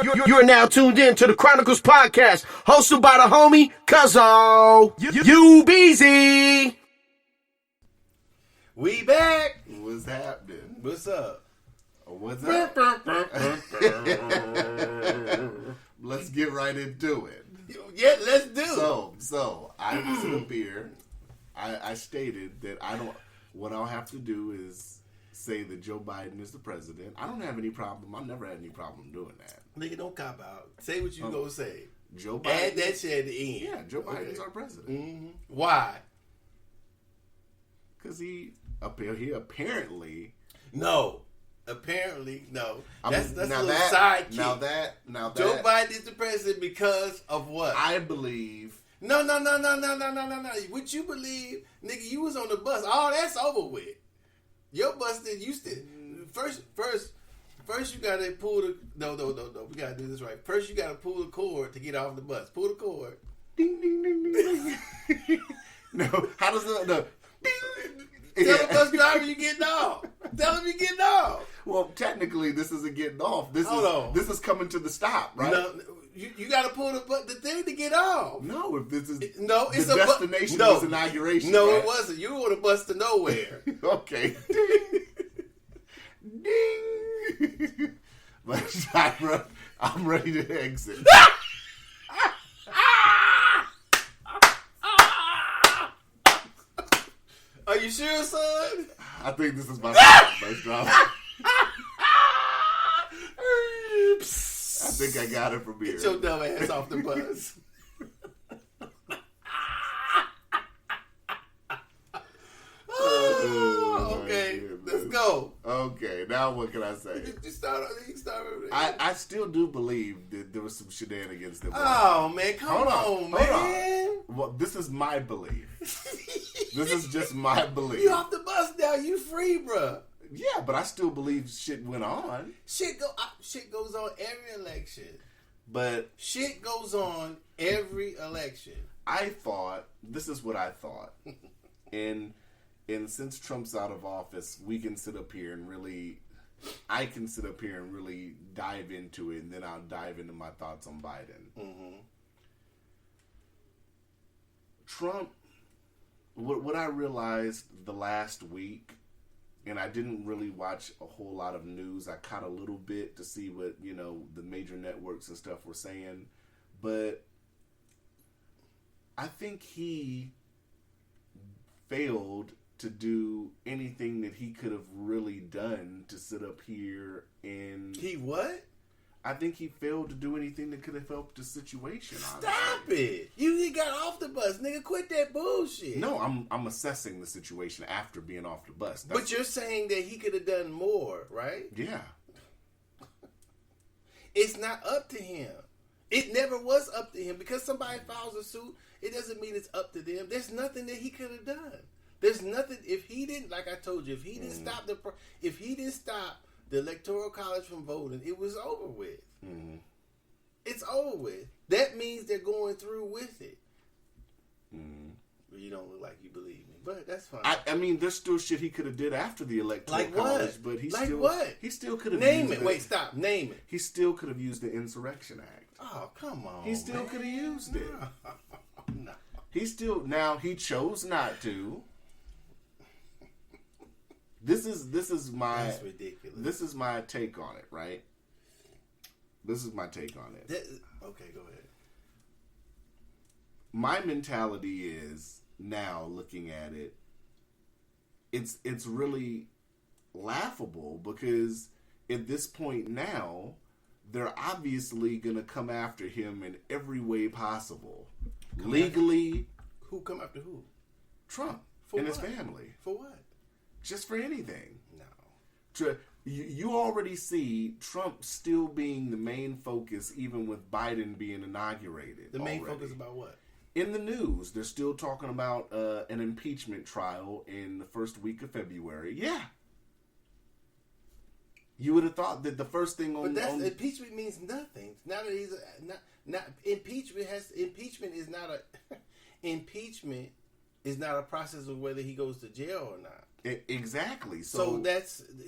You're now tuned in to the Chronicles podcast, hosted by the homie Cuzzo. You busy? We back. What's happening? What's up? What's up? Let's get right into it. Yeah, let's do it. So I sit up here. I stated that what I'll have to do is say that Joe Biden is the president. I don't have any problem. I've never had any problem doing that. Nigga, don't cop out. Say what you gonna say. Joe Biden. Add that shit at the end. Yeah, Joe Biden is our president. Mm-hmm. Why? Because he apparently. No. Apparently, no. That's a now little that, sidekick. Now that. Joe Biden is the president because of what? I believe. No. What you believe, nigga, you was on the bus. All that's over with. Your bus did used to. First you gotta pull the. No. We gotta do this right. First you gotta pull the cord to get off the bus. Pull the cord. Ding, ding, ding, ding, ding. No, how does the. Ding. Tell the bus driver you getting off. Tell him you getting off. Well, technically, this isn't getting off. This is coming to the stop, right? No, you got to pull the thing to get off. No, if this is it's the destination was inauguration. No, right? it wasn't. You were on a bus to nowhere. Okay. Ding, ding. But I'm ready to exit. Are you sure, son? I think this is my bus driver. I think I got it from here. Get your dumb ass off the bus. Okay, let's go. Okay, now what can I say? You start. I still do believe that there was some shenanigans that went Oh man, come on, man. Hold on. Well, this is my belief. This is just my belief. You off the bus now. You free, bruh. Yeah, but I still believe shit went on. Shit goes on every election. But shit goes on every election. I thought, this is what I thought. And since Trump's out of office, we can sit up here and I can sit up here and really dive into it, and then I'll dive into my thoughts on Biden. Mm-hmm. Trump, what I realized the last week, and I didn't really watch a whole lot of news. I caught a little bit to see what, the major networks and stuff were saying. But I think he failed to do anything that he could have really done to sit up here and... He what? I think he failed to do anything that could have helped the situation. Stop it! You got off the bus, nigga. Quit that bullshit. No, I'm assessing the situation after being off the bus. But you're saying that he could have done more, right? Yeah. It's not up to him. It never was up to him. Because somebody files a suit, it doesn't mean it's up to them. There's nothing that he could have done. There's nothing. If he didn't, like I told you, if he didn't stop the Electoral College from voting, it was over with. Mm-hmm. It's over with. That means they're going through with it. Mm-hmm. Well, you don't look like you believe me, but that's fine. I mean, there's still shit he could have did after the Electoral College, but he still could have Name it. Wait, stop. Name it. He still could have used the Insurrection Act. Oh, come on. He still could have used it. No. He chose not to. This is my... That's ridiculous. This is my take on it, right? This is my take on it. Okay, go ahead. My mentality is, now looking at it, it's really laughable because at this point now, they're obviously going to come after him in every way possible. Legally. Who come after who? Trump For and what? his family. For what? Just for anything. No. You already see Trump still being the main focus, even with Biden being inaugurated. The main focus about what? In the news, they're still talking about an impeachment trial in the first week of February. Yeah. You would have thought that the first thing on... But impeachment means nothing. Now that he's... Impeachment is not a... Impeachment It's not a process of whether he goes to jail or not. Exactly. So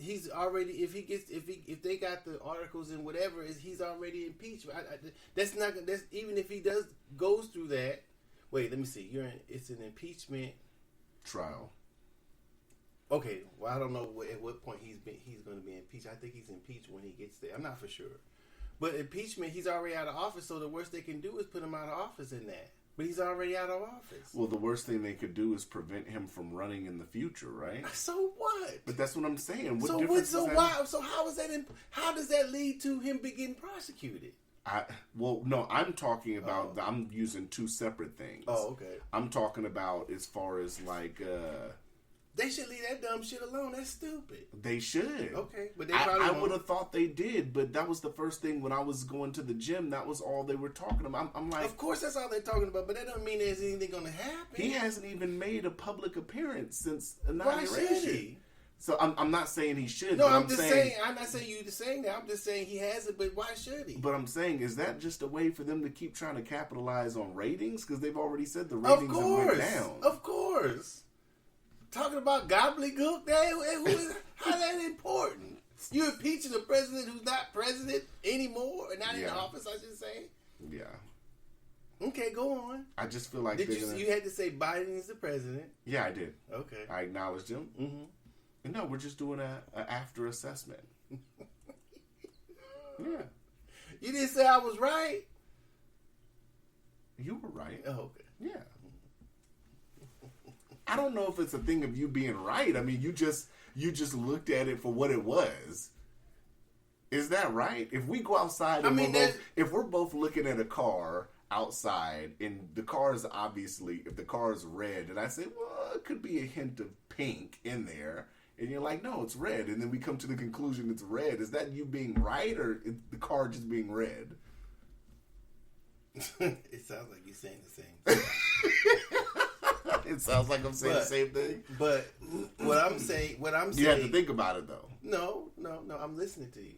he's already, if they got the articles and whatever, he's already impeached. That's even if he goes through that. Wait, let me see. It's an impeachment trial. Okay, well, I don't know at what point he's going to be impeached. I think he's impeached when he gets there. I'm not for sure. But impeachment, he's already out of office, so the worst they can do is put him out of office in that. But he's already out of office. Well, the worst thing they could do is prevent him from running in the future, right? So what? But that's what I'm saying. So how is that? How does that lead to him being prosecuted? No, I'm talking about. I'm using two separate things. Oh, okay. I'm talking about as far as like. They should leave that dumb shit alone. That's stupid. They should. Okay, but they probably I would have thought they did, but that was the first thing when I was going to the gym. That was all they were talking about. I'm like, of course that's all they're talking about, but that doesn't mean there's anything going to happen. He hasn't even made a public appearance since inauguration. Why should he? So I'm not saying he should. No, but I'm just saying. I'm not saying you saying that. I'm just saying he hasn't. But why should he? But I'm saying, is that just a way for them to keep trying to capitalize on ratings? Because they've already said the ratings have went down. Of course. Talking about gobbledygook, how's that important? You're impeaching a president who's not president anymore, or not in office, I should say. Yeah. Okay, go on. I just feel like you had to say Biden is the president? Yeah, I did. Okay, I acknowledged him. Mm-hmm. And no, we're just doing a after assessment. Yeah. You didn't say I was right. You were right. Oh, okay. Yeah. I don't know if it's a thing of you being right. I mean, you just looked at it for what it was. Is that right? If we go outside and if we're both looking at a car outside and the car is obviously, if the car is red, and I say, well, it could be a hint of pink in there, and you're like, no, it's red, and then we come to the conclusion it's red. Is that you being right, or is the car just being red? It sounds like you're saying the same thing. It sounds like I'm saying the same thing. But what I'm saying, you have to think about it though. No, I'm listening to you.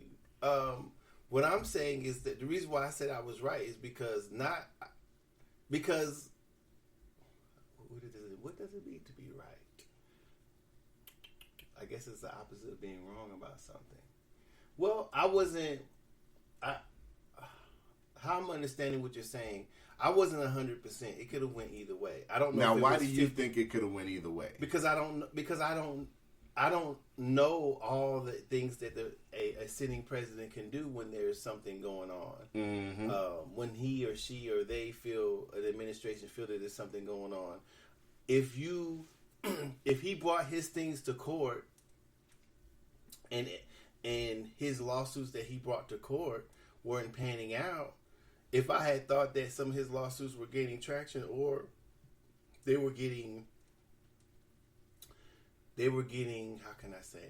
What I'm saying is that the reason why I said I was right is because what does it mean to be right? I guess it's the opposite of being wrong about something. Well, how I'm understanding what you're saying, I wasn't 100%. It could have went either way. I don't know. Now, why do you think it could have went either way? Because I don't know all the things that a sitting president can do when there's something going on. Mm-hmm. When he or she or they feel, the administration feel that there's something going on. If he brought his things to court, and his lawsuits that he brought to court weren't panning out, if I had thought that some of his lawsuits were gaining traction or they were getting, how can I say?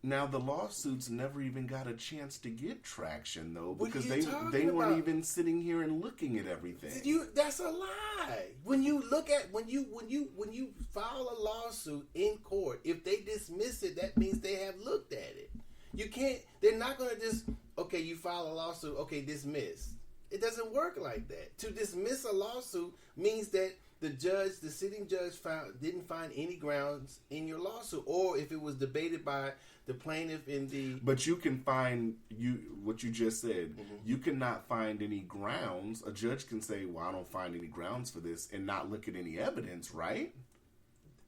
Now the lawsuits never even got a chance to get traction though, because they weren't even sitting here and looking at everything. That's a lie. When you file a lawsuit in court, if they dismiss it, that means they have looked at it. You can't. They're not going to just you file a lawsuit, dismiss. It doesn't work like that. To dismiss a lawsuit means that the sitting judge didn't find any grounds in your lawsuit, or if it was debated by the plaintiff in the. But you can find what you just said. Mm-hmm. You cannot find any grounds. A judge can say, "Well, I don't find any grounds for this," and not look at any evidence, right?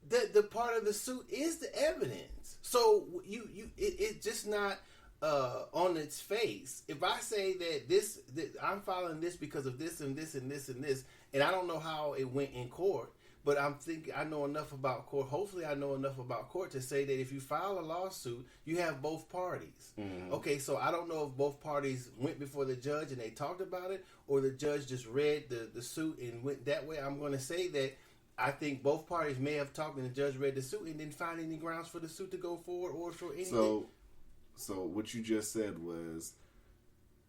The part of the suit is the evidence. So it's just not on its face. If I say that I'm filing this because of this and this and this and this, and I don't know how it went in court, but I'm thinking I know enough about court. Hopefully, I know enough about court to say that if you file a lawsuit, you have both parties. Mm-hmm. Okay, so I don't know if both parties went before the judge and they talked about it, or the judge just read the suit and went that way. I'm going to say that I think both parties may have talked and the judge read the suit and didn't find any grounds for the suit to go forward or for anything. So what you just said was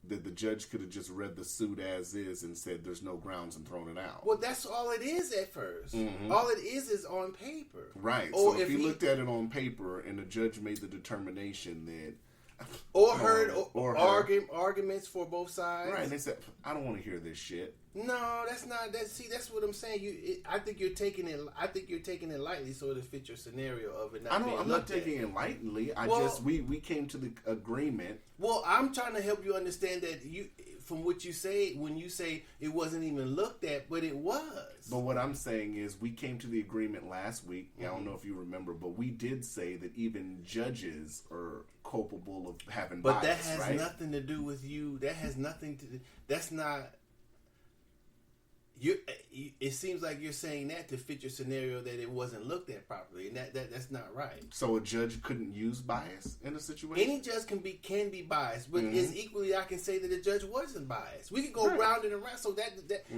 that the judge could have just read the suit as is and said there's no grounds and thrown it out. Well, that's all it is at first. Mm-hmm. All it is on paper. Right. Or so if he looked at it on paper and the judge made the determination that or heard arguments for both sides. Right, and they said, I don't want to hear this shit. No, that's not that. See, that's what I'm saying. I think you're taking it. I think you're taking it lightly, so it fit your scenario of it not. I'm not taking it lightly. We came to the agreement. Well, I'm trying to help you understand that from what you say, when you say it wasn't even looked at, but it was. But what I'm saying is, we came to the agreement last week. I don't know if you remember, but we did say that even judges are culpable of having bias. But that has nothing to do with you. That has nothing to do. That's not. It seems like you're saying that to fit your scenario that it wasn't looked at properly, and that's not right. So a judge couldn't use bias in a situation? Any judge can be biased, but as equally I can say that a judge wasn't biased. We could go round and around, so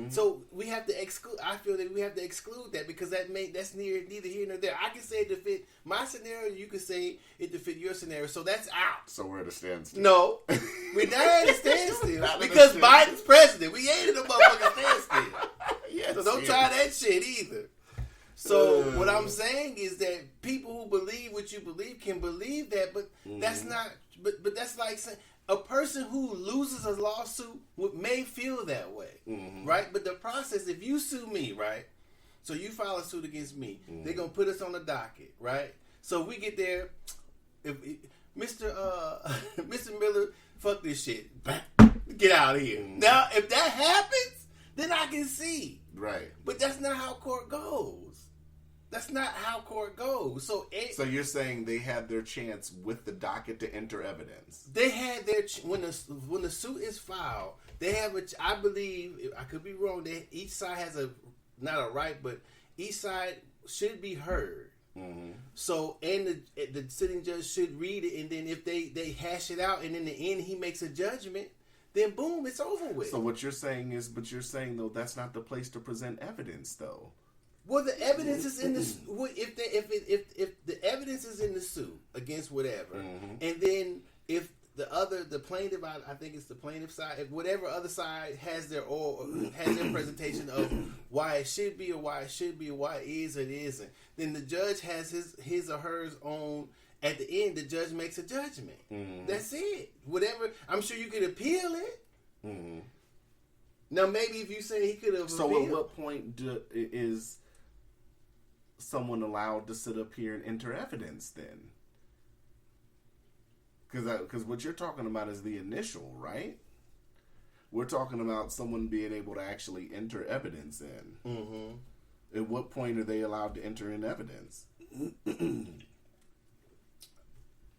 so we have to exclude. I feel that we have to exclude that because that's neither here nor there. I can say it to fit my scenario, you can say it to fit your scenario, so that's out. So we're at a standstill. No, we're not at a standstill because Biden's president. We ain't at a motherfucking standstill. Yes, so don't try that shit either. So what I'm saying is that people who believe what you believe can believe that, but that's not. But that's like saying a person who loses a lawsuit may feel that way, right? But the process, if you sue me, right? So you file a suit against me, they're gonna put us on the docket, right? So we get there, if Mr. Miller, fuck this shit, get out of here. Now, if that happens, then I can see. Right. But that's not how court goes. That's not how court goes. So you're saying they had their chance with the docket to enter evidence? They had their when the suit is filed, they have I believe, I could be wrong, each side has not a right, but each side should be heard. So, and the sitting judge should read it, and then if they hash it out, and in the end he makes a judgment, then boom, it's over with. So what you're saying is, though, that's not the place to present evidence, though. Well, the evidence is in the if the evidence is in the suit against whatever, and then if the plaintiff, I think it's the plaintiff side, if whatever other side has their presentation of why it should be or why it should be or why it is or it isn't, then the judge has his or hers own. At the end, the judge makes a judgment. That's it. Whatever. I'm sure you could appeal it. Now, maybe if you say he could have appealed. So at what point is someone allowed to sit up here and enter evidence then? Because what you're talking about is the initial, right? We're talking about someone being able to actually enter evidence in. At what point are they allowed to enter in evidence?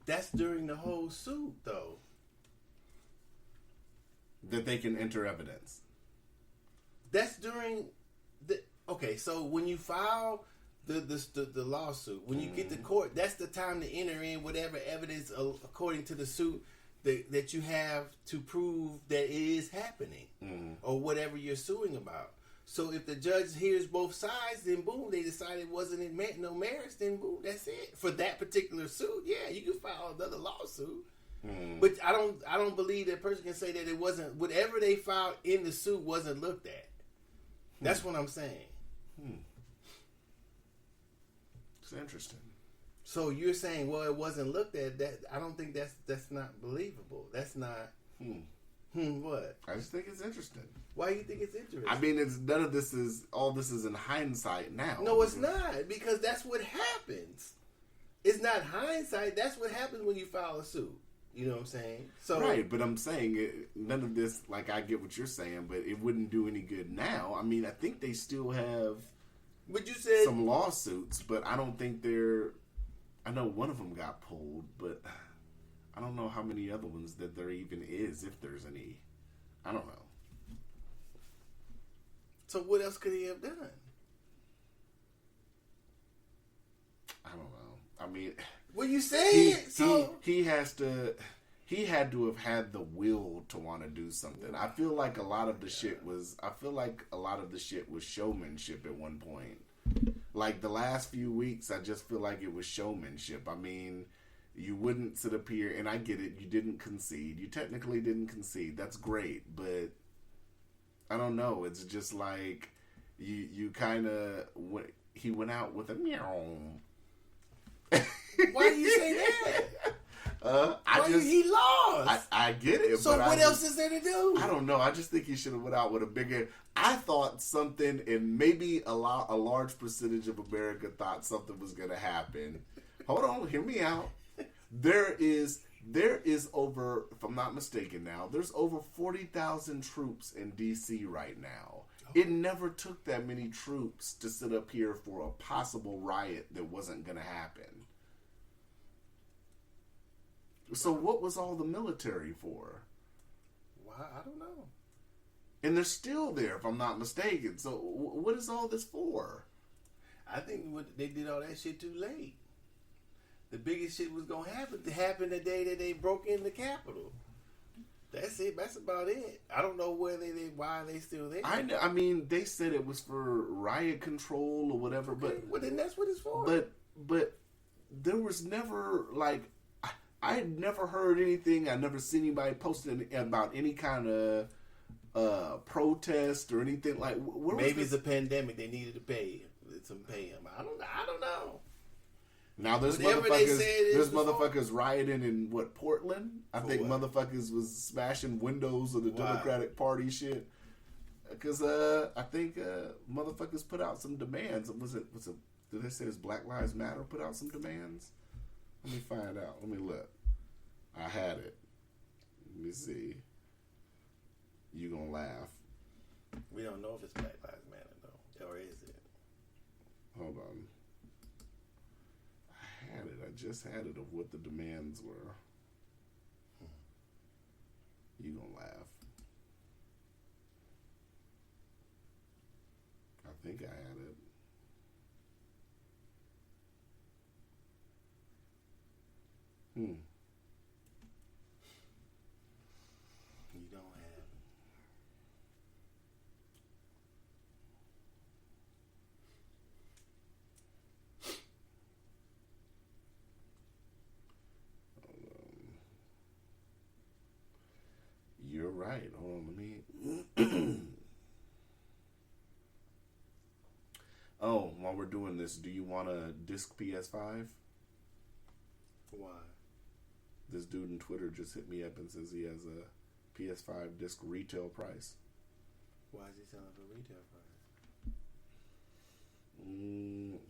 That's during the whole suit, though. That they can enter evidence. That's during the... Okay, so when you file the lawsuit, when you get to court, that's the time to enter in whatever evidence, according to the suit, that you have to prove that it is happening, or whatever you're suing about. So if the judge hears both sides, then boom, they decided it wasn't no merits, then boom, that's it. For that particular suit, yeah, you can file another lawsuit. But I don't believe that person can say that it wasn't, whatever they filed in the suit wasn't looked at. That's what I'm saying. It's interesting. So you're saying, well, it wasn't looked at. That I don't think that's not believable. That's not. What? I just think it's interesting. Why do you think it's interesting? I mean, all this is in hindsight now. No, it's not, because that's what happens. It's not hindsight. That's what happens when you file a suit. You know what I'm saying? So right, but I'm saying none of this. Like, I get what you're saying, but it wouldn't do any good now. I mean, I think they still have. But you said some lawsuits, but I don't think they're. I know one of them got pulled, but I don't know how many other ones that there even is, if there's any. I don't know. So what else could he have done? I don't know. I mean, what you saying? He had to have had the will to want to do something. I feel like a lot of the shit was showmanship at one point. Like the last few weeks, I just feel like it was showmanship. I mean, you wouldn't sit up here, and I get it. You didn't concede. You technically didn't concede. That's great, but I don't know. It's just like you kind of he went out with a meow. Why do you say that? He lost. I get it. So but what else is there to do? I don't know. I just think he should have went out with a bigger. I thought something, and maybe a large percentage of America thought something was going to happen. Hold on, hear me out. There is over, if I'm not mistaken now, there's over 40,000 troops in D.C. right now. It never took that many troops to sit up here for a possible riot that wasn't going to happen. So what was all the military for? Why? I don't know. And they're still there, if I'm not mistaken. So what is all this for? I think they did all that shit too late. The biggest shit was going to happen the day that they broke in the Capitol. That's it. That's about it. I don't know why they still there. I mean, they said it was for riot control or whatever, okay, well, then that's what it's for. But there was never, like, I had never heard anything. I never seen anybody posting about any kind of protest or anything like. Maybe it's a pandemic. They needed to pay them. I don't know. Now there's motherfuckers rioting in Portland? I think motherfuckers was smashing windows of the Democratic Party shit. Because I think motherfuckers put out some demands. Did they say this Black Lives Matter put out some demands? Let me find out. Let me look. I had it. Let me see. You gonna laugh. We don't know if it's Black Lives Matter though. Or is it? Hold on. I just had it of what the demands were. You gonna laugh. I think I had it. You don't have it. You're right. Hold on, let me. Oh, while we're doing this, do you want a disc PS5? Why? This dude on Twitter just hit me up and says he has a PS5 disc retail price. Why is he selling for retail price?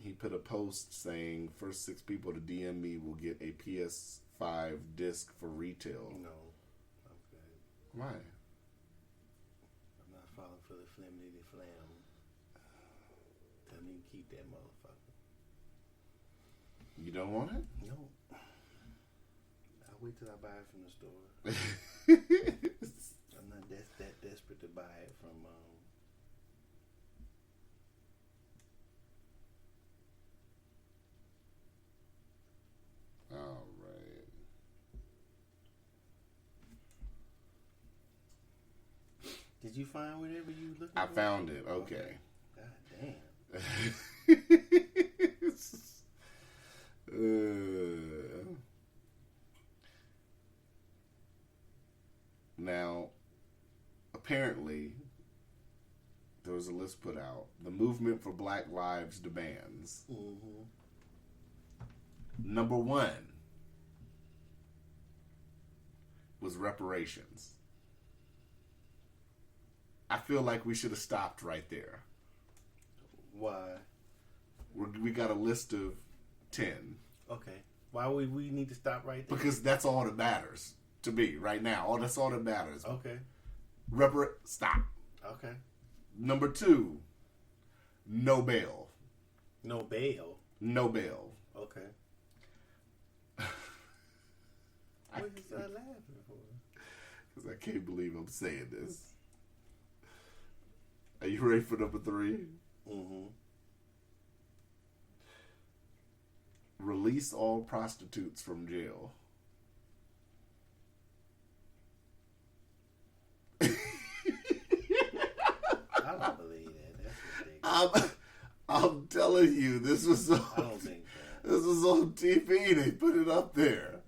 He put a post saying first 6 people to DM me will get a PS5 disc for retail. No. Why? I'm not falling for the flimity flam. Tell me to keep that motherfucker. You don't want it? No. I'll wait till I buy it from the store. I'm not that desperate to buy it from. All right. Did you find whatever you looking for? I found it. Okay. God damn. Now, apparently, there was a list put out. The Movement for Black Lives demands. Mm-hmm. Number 1 was reparations. I feel like we should have stopped right there. Why? We got a list of 10. Okay. Why would we need to stop right there? Because that's all that matters to me right now. That's all that matters. Okay. Stop. Okay. Number 2, no bail. No bail? No bail. Okay. What are you laughing for? Because I can't believe I'm saying this. Are you ready for number 3? Mm-hmm. Release all prostitutes from jail. I don't believe that. That's ridiculous. I'm telling you, this was on, I don't think that. This was on TV. They put it up there.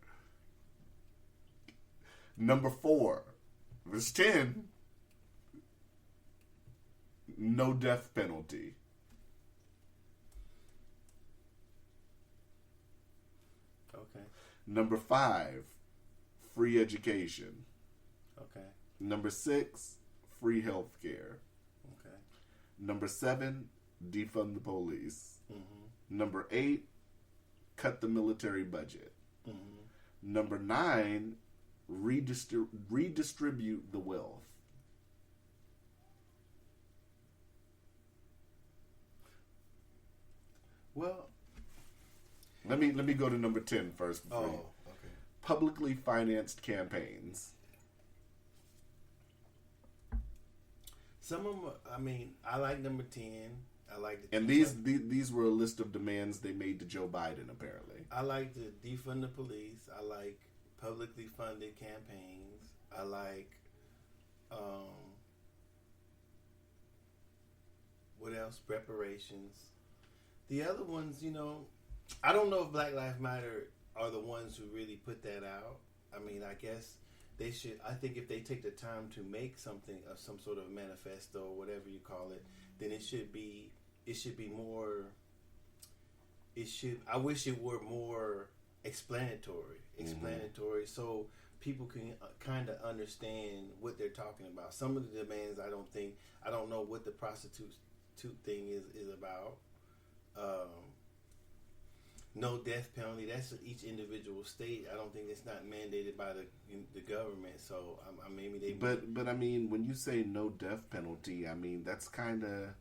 Number 4, verse 10. No death penalty. Okay. Number 5, free education. Okay. Number 6, free health care. Okay. Number 7, defund the police. Mm-hmm. Number 8, cut the military budget. Mm-hmm. Number 9, redistribute the wealth. Well, Let me go to number 10 first. oh, You. okay. Publicly financed campaigns. Some of them, I mean, I like number 10. I like the And these were a list of demands they made to Joe Biden, apparently. I like to defund the police. I like publicly funded campaigns. I like, what else? Reparations. The other ones, you know, I don't know if Black Lives Matter are the ones who really put that out. I mean, I guess they should. I think if they take the time to make something of some sort of manifesto or whatever you call it, then it should be more. I wish it were more explanatory, so people can kind of understand what they're talking about. Some of the demands, I don't know what the prostitute thing is about. No death penalty. That's each individual state. I don't think it's not mandated by the government. So maybe they. But I mean, when you say no death penalty, I mean that's kind of.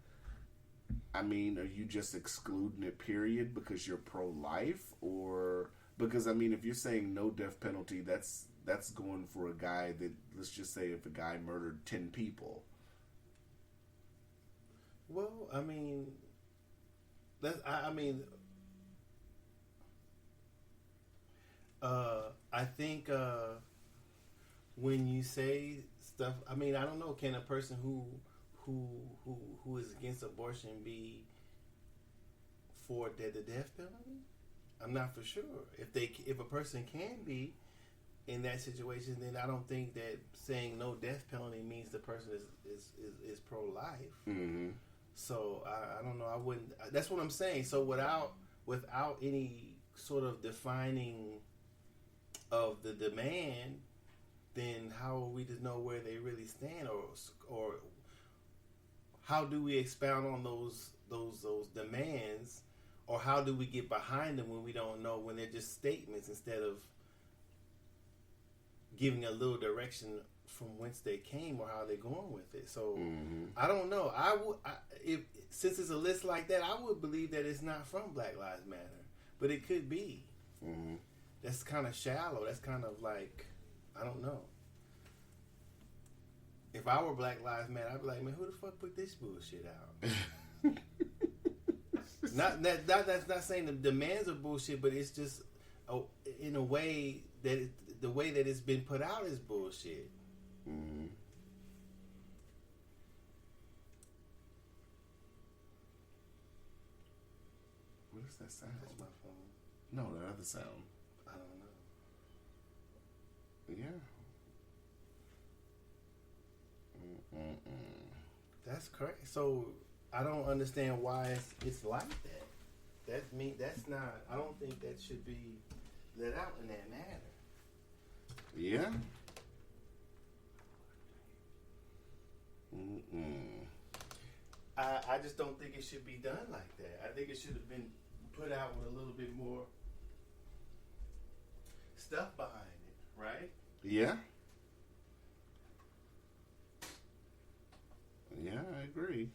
I mean, are you just excluding it, period, because you're pro-life, or because I mean, if you're saying no death penalty, that's going for a guy that, let's just say, if a guy murdered 10 people. Well, I mean, I think when you say stuff, I mean, I don't know. Can a person who is against abortion be for the death penalty? I'm not for sure. If a person can be in that situation, then I don't think that saying no death penalty means the person is pro life. Mm-hmm. So I don't know. I wouldn't. That's what I'm saying. So without any sort of defining of the demand, then how are we to know where they really stand, or how do we expound on those demands, or how do we get behind them when we don't know, when they're just statements instead of giving a little direction from whence they came or how they're going with it. So I don't know. If since it's a list like that, I would believe that it's not from Black Lives Matter, but it could be. Mm-hmm. That's kind of shallow. That's kind of like, I don't know. If I were Black Lives Matter, I'd be like, man, who the fuck put this bullshit out? That's not saying the demands are bullshit, but it's just in a way that the way that it's been put out is bullshit. Mm-hmm. What is that sound? That's my phone. No, that other sound. I don't know. Yeah. Mm-mm-mm. That's crazy. So I don't understand why it's like that. That's not. I don't think that should be let out in that manner. Yeah. Mm-mm. I just don't think it should be done like that. I think it should have been put out with a little bit more stuff behind it, right? Yeah. Yeah, I agree.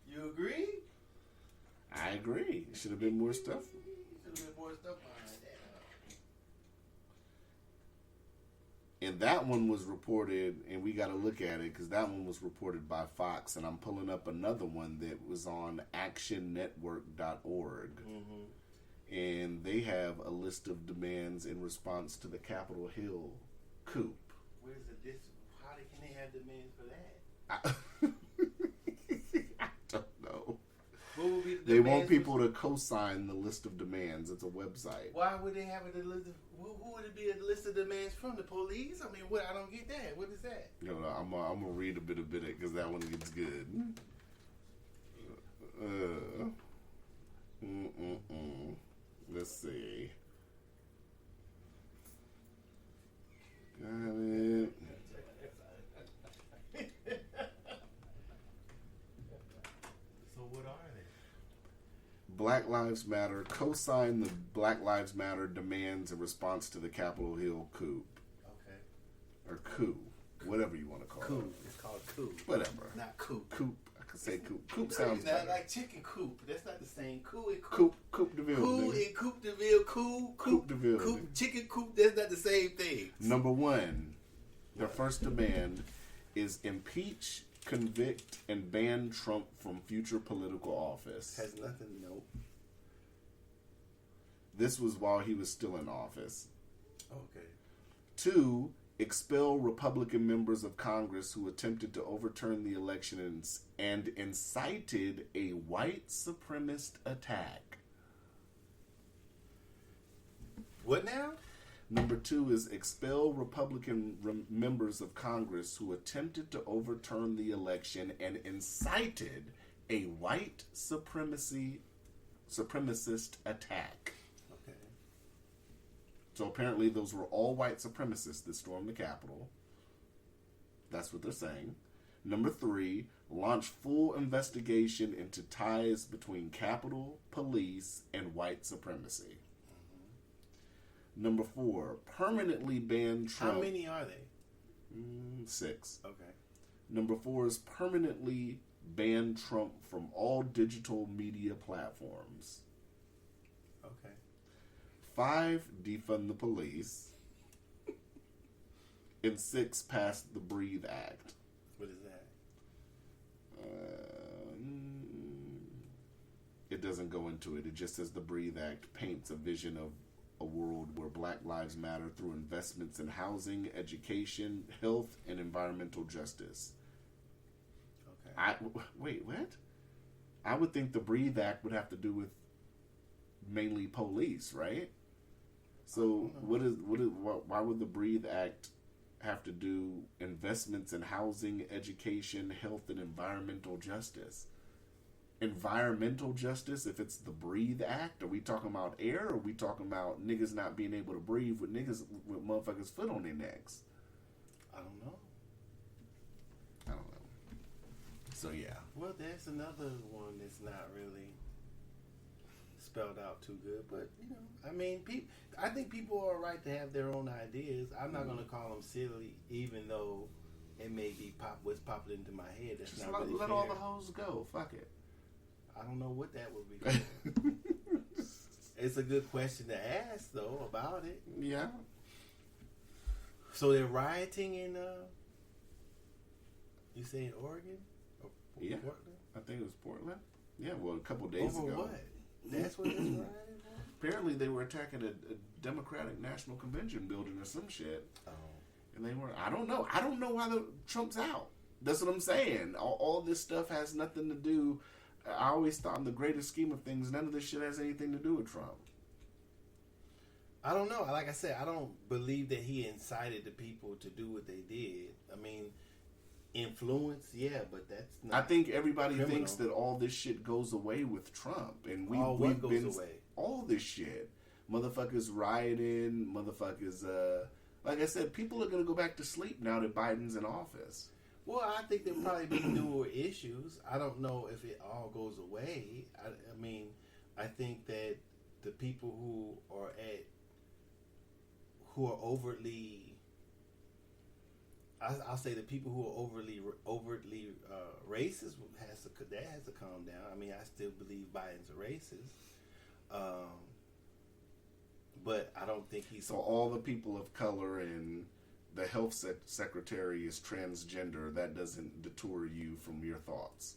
You agree? I agree. Should have been more stuff. Should have been more stuff behind that. And that one was reported, and we got to look at it because that one was reported by Fox. And I'm pulling up another one that was on actionnetwork.org. Mm-hmm. And they have a list of demands in response to the Capitol Hill coup. Where's the how can they have demands for that? I don't know. What would be the They want demands people to co-sign the list of demands. It's a website. Why would they have a list? Who would it be a list of demands from? The police? I mean, what? I don't get that. What is that? No, I'm gonna read a bit of it because that one gets good. Let's see. Got it. So what are they? Black Lives Matter co-signed the Black Lives Matter demands in response to the Capitol Hill coup. Okay. Or coup. Whatever you want to call Coup. it. It's called coup. Whatever. Not coop. Coop. I could say coop. Coop It's sounds not better. like chicken coop. That's not the same. Coup and Coop. Coop DeVille. Coup nigga. and Coop DeVille. Coop DeVille. Coop, chicken coop. That's not the same thing. Number one, their first demand is impeach, convict, and ban Trump from future political office. Has nothing. No. This was while he was still in office. Okay. 2, expel Republican members of Congress who attempted to overturn the election and incited a white supremacist attack. What now? Number 2 is expel Republican members of Congress who attempted to overturn the election and incited a white supremacist attack. Okay. So apparently those were all white supremacists that stormed the Capitol. That's what they're saying. Number 3, launch full investigation into ties between Capitol, police, and white supremacy. Number 4, permanently ban Trump. How many are they? 6. Okay. Number 4 is permanently ban Trump from all digital media platforms. Okay. 5, defund the police. And 6, pass the Breathe Act. What is that? It doesn't go into it. It just says the Breathe Act paints a vision of a world where Black Lives Matter through investments in housing, education, health, and environmental justice. Okay. Wait, what? I would think the Breathe Act would have to do with mainly police, right? So why would the Breathe Act have to do investments in housing, education, health, and environmental justice? Environmental justice, if it's the Breathe Act? Are we talking about air, or are we talking about niggas not being able to breathe with niggas with motherfuckers' foot on their necks? I don't know. So yeah. Well, there's another one that's not really spelled out too good, but I mean, I think people are right to have their own ideas. I'm not going to call them silly, even though it may be what's popping into my head. That's Just not really let fair. all the hoes go. Fuck it. I don't know what that would be. It's a good question to ask, though, about it. Yeah. So they're rioting in, you say in Oregon? Or Yeah. Portland? I think it was Portland. Yeah, well, a couple days Over ago. what? That's what it's rioting for? Apparently they were attacking a Democratic National Convention building or some shit. Oh. And they were, I don't know. I don't know why Trump's out. That's what I'm saying. All this stuff has nothing to do. I always thought in the greater scheme of things, none of this shit has anything to do with Trump. I don't know. Like I said, I don't believe that he incited the people to do what they did. I mean, influence, yeah, but that's not. I think everybody criminal. thinks that all this shit goes away with Trump, and What we've goes been away? all this shit. Motherfuckers rioting, motherfuckers. Like I said, people are gonna go back to sleep now that Biden's in office. Well, I think there'll probably be newer issues. I don't know if it all goes away. I mean, I think that the people who are overtly, I'll say the people who are overtly racist has to calm down. I mean, I still believe Biden's a racist, but I don't think he's So all the people of color and the health secretary is transgender. That doesn't deter you from your thoughts,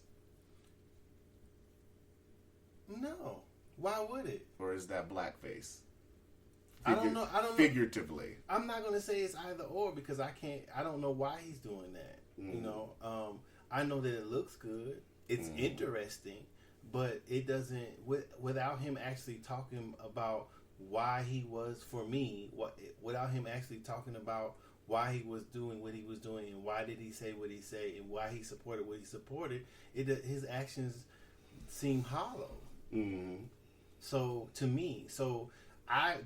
No. Why would it? or is that blackface? I don't know. Figuratively. I'm not gonna say it's either or because I don't know why he's doing that. You know, I know that it looks good. It's interesting, but it doesn't. Without him actually talking about why he was for me, without him actually talking about why he was doing what he was doing and why did he say what he said and why he supported what he supported, his actions seem hollow. Mm-hmm. So to me,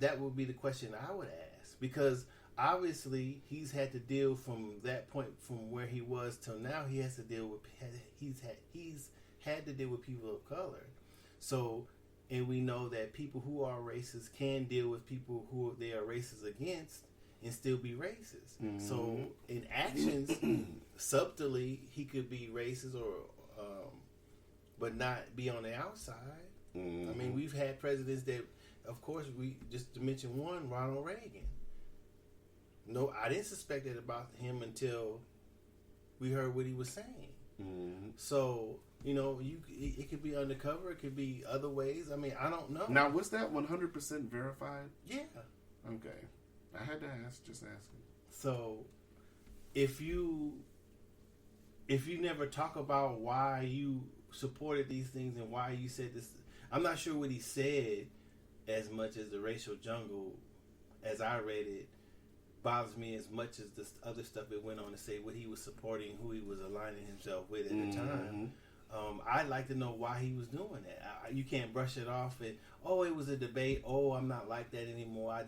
that would be the question I would ask, because obviously he's had to deal from that point, from where he was till now. He has to deal with he's had to deal with people of color. So, and we know that people who are racist can deal with people who they are racist against and still be racist. Mm-hmm. So, in actions, subtly, he could be racist or, but not be on the outside. Mm-hmm. I mean, we've had presidents that, of course, we just to mention one, Ronald Reagan. No, I didn't suspect that about him until we heard what he was saying. Mm-hmm. So, you know, it could be undercover. It could be other ways. I mean, I don't know. Now, was that 100% verified? Yeah. Okay. I had to ask, just asking. So, if you never talk about why you supported these things and why you said this, I'm not sure what he said as much as the racial jungle, as I read it, bothers me as much as the other stuff it went on to say what he was supporting, who he was aligning himself with at the time. I'd like to know why he was doing that. You can't brush it off and, oh, it was a debate. Oh, I'm not like that anymore.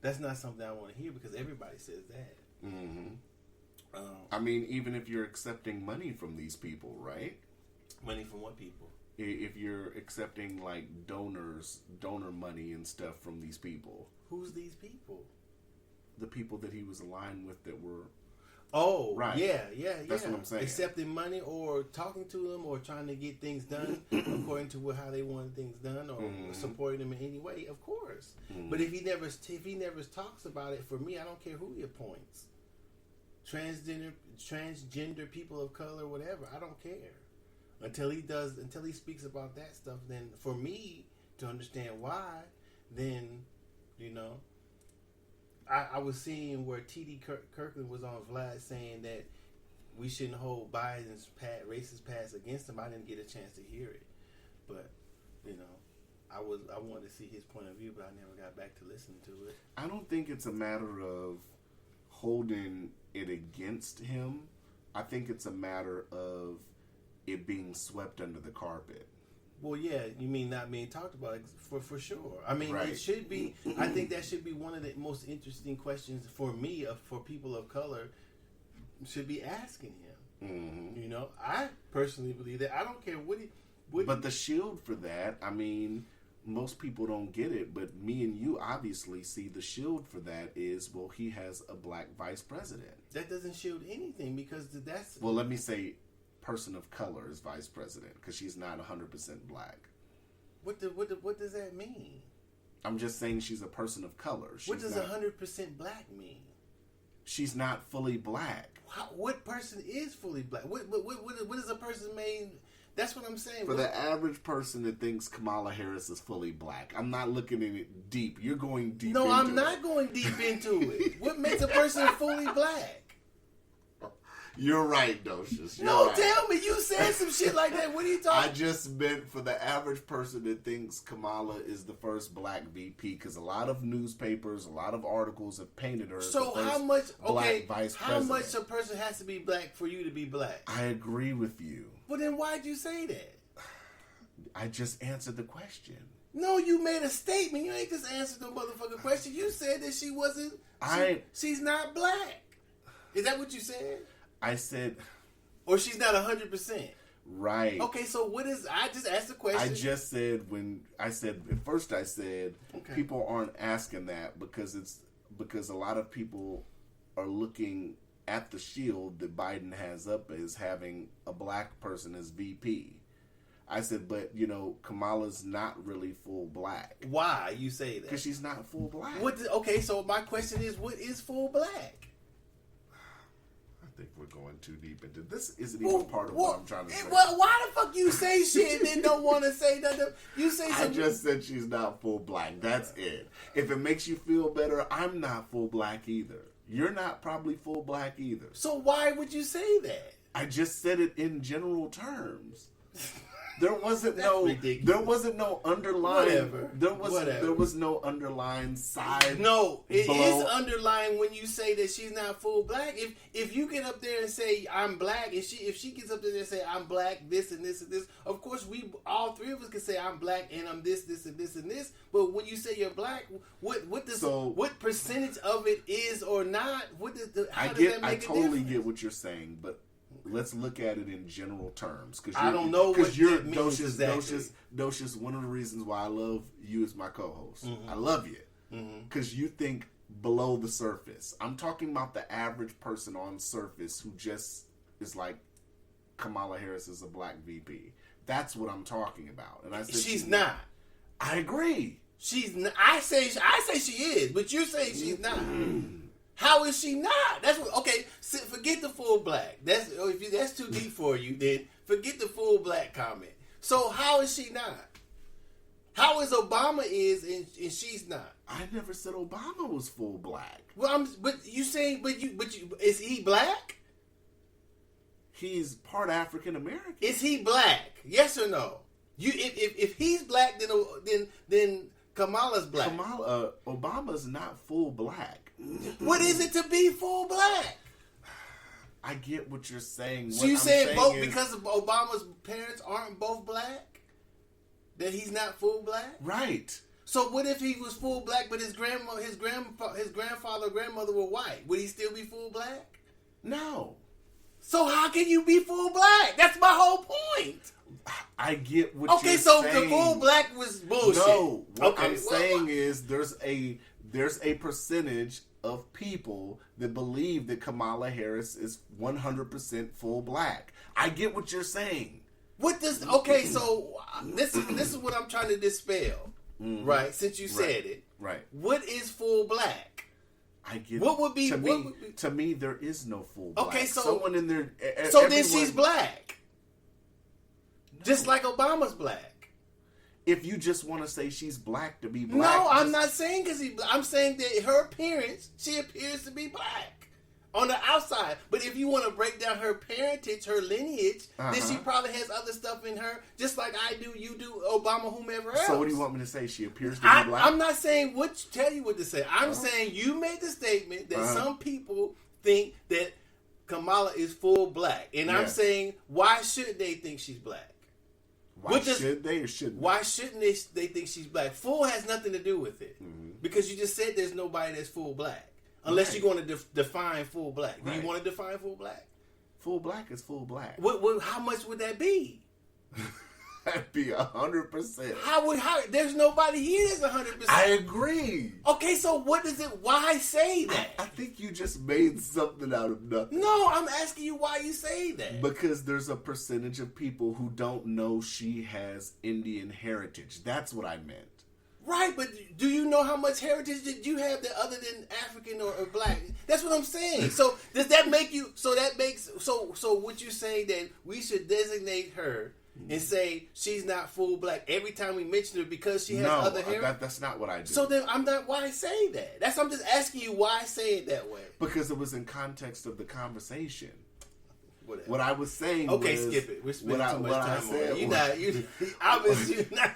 That's not something I want to hear because everybody says that. Mm-hmm. I mean, even if you're accepting money from these people, right? Money from what people? If you're accepting like donor money and stuff from these people. Who's these people? The people that he was aligned with that were... Oh, right. Yeah. That's what I'm saying. Accepting money or talking to them or trying to get things done according to how they wanted things done or supporting them in any way, of course. But if he never talks about it, for me, I don't care who he appoints. Transgender people of color, whatever, I don't care. Until he speaks about that stuff, then for me to understand why, then, you know, I was seeing where T.D. Kirkland was on Vlad saying that we shouldn't hold Biden's racist past against him. I didn't get a chance to hear it, but you know, I wanted to see his point of view, but I never got back to listen to it. I don't think it's a matter of holding it against him. I think it's a matter of it being swept under the carpet. Well, yeah, you mean not being talked about for sure. I mean, right. It should be. I think that should be one of the most interesting questions for me, for people of color, should be asking him. Mm-hmm. You know, I personally believe that. I don't care what he. But the shield for that, I mean, most people don't get it, but me and you obviously see the shield for that is, well, he has a black vice president. That doesn't shield anything because that's. Well, let me say. Person of color is vice president because she's not 100% black. What does that mean? I'm just saying she's a person of color. What does 100% black mean? She's not fully black. What person is fully black? What is a person made? That's what I'm saying. For the average person that thinks Kamala Harris is fully black, I'm not looking at it deep. You're going deep. No, I'm not going deep into it. What makes a person fully black? You're right, Docious. No, right. Tell me. You said some shit like that. What are you talking? I just meant for the average person that thinks Kamala is the first black VP, because a lot of newspapers, a lot of articles have painted her as the first black vice president. How much a person has to be black for you to be black? I agree with you. Well, then why'd you say that? I just answered the question. No, you made a statement. You ain't just answered the motherfucking question. You said that she wasn't. She's not black. Is that what you said? I said, or she's not 100%. Right. Okay, so what is? I just asked the question. I just said at first I said people aren't asking that because a lot of people are looking at the shield that Biden has up as having a black person as VP. I said, but you know, Kamala's not really full black. Why you say that? Because she's not full black. Okay, so my question is, what is full black? I think we're going too deep into this. Isn't even part of what I'm trying to say. Well, why the fuck you say shit and then don't want to say nothing? You say something. I just said she's not full black. That's it. If it makes you feel better, I'm not full black either. You're not probably full black either. So why would you say that? I just said it in general terms. There wasn't That's ridiculous. There wasn't no underlying. Whatever. There was no underlying side. No, it blow. is underlying when you say that she's not full black. If you get up there and say I'm black, if she gets up there and say I'm black, this and this and this, of course we all three of us can say I'm black and I'm this and this and this. But when you say you're black, what percentage of it is or not? How does that make I a totally difference? get what you're saying, but let's look at it in general terms. Cause I don't know what you're that means exactly. Docious, one of the reasons why I love you as my co-host. I love you. Because you think below the surface. I'm talking about the average person on surface who just is like, Kamala Harris is a black VP. That's what I'm talking about. And I said she's not. I agree. She's not. I say she is, but you're saying she's not. How is she not? That's what. Okay, forget the full black. That's too deep for you. Then forget the full black comment. So how is she not? How is Obama and she's not? I never said Obama was full black. Well, but you is he black? He's part African American. Is he black? Yes or no? If he's black, then Kamala's black. Obama's not full black. What is it to be full black? I get what you're saying. So you saying both because of Obama's parents aren't both black? That he's not full black? Right. So what if he was full black, but his grandfather, grandmother were white? Would he still be full black? No. So how can you be full black? That's my whole point. I get what Okay, you're saying. so the full black was bullshit. No, what okay, I'm saying is there's a percentage of people that believe that Kamala Harris is 100% full black. I get what you're saying. What does okay? So this is what I'm trying to dispel, right? Since you said it, right? What is full black? I get. What would be to me? There is no full black. Okay, so someone in there. So then she's black, just like Obama's black. If you just want to say she's black to be black, no, I'm not saying because I'm saying that her appearance, she appears to be black on the outside. But if you want to break down her parentage, her lineage, then she probably has other stuff in her, just like I do, you do, Obama, whomever else. So what do you want me to say? She appears to be black? I'm not saying tell you what to say. I'm saying you made the statement that some people think that Kamala is full black. And I'm saying, why should they think she's black? Why should they or shouldn't? Why shouldn't they think she's black? Full has nothing to do with it. Because you just said there's nobody that's full black. Unless you're going to define full black. Do you want to define full black? Full black is full black. How much would that be? That'd be 100%. How? There's nobody here that's 100%. I agree. Okay, so what is it? Why say that? I think you just made something out of nothing. No, I'm asking you why you say that. Because there's a percentage of people who don't know she has Indian heritage. That's what I meant. Right, but do you know how much heritage did you have that other than African or black? That's what I'm saying. So does that make you? So would you say that we should designate her and say she's not full black every time we mention her because she has other heritage? That's not what I do. So then I'm not. Why say that? I'm just asking you why say it that way. Because it was in context of the conversation. Whatever. What I was saying. Okay, was, skip it. We're spending too much time on it. You not.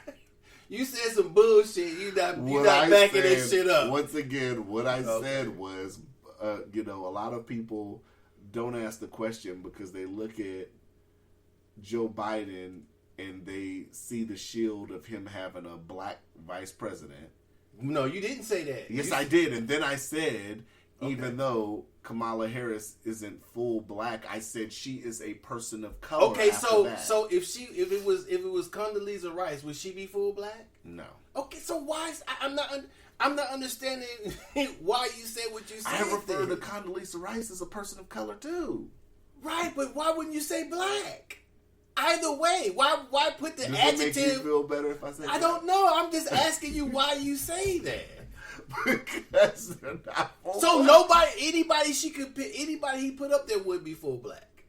You said some bullshit. You not backing that shit up. Once again, what I said was, a lot of people don't ask the question because they look at Joe Biden and they see the shield of him having a black vice president. No, you didn't say that. Yes, I did. And then I said, even though Kamala Harris isn't full black, I said she is a person of color. Okay, so if it was Condoleezza Rice, would she be full black? No. Okay, so why? I'm not understanding why you said what you said. I refer to Condoleezza Rice as a person of color too. Right, but why wouldn't you say black? Either way, why put the Does adjective? Does it make you feel better if I say? I don't know. I'm just asking you why you say that. Because they're not full so black. anybody he put up there would be full black.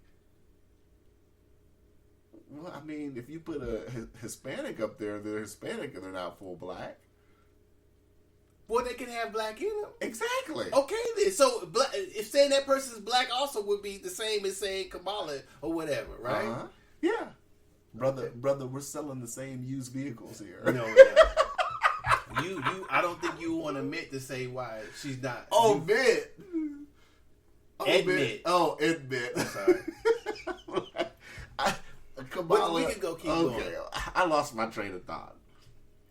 Well, I mean, if you put a Hispanic up there, they're Hispanic and they're not full black. Well, they can have black in them. Exactly. Okay, then. So, if saying that person's black also would be the same as saying Kamala or whatever, right? Yeah. Brother, we're selling the same used vehicles here. No, yeah. you. I don't think you want to admit to say why she's not. Admit. Admit. Admit. I'm sorry. Kamala, we can go keep going. I lost my train of thought.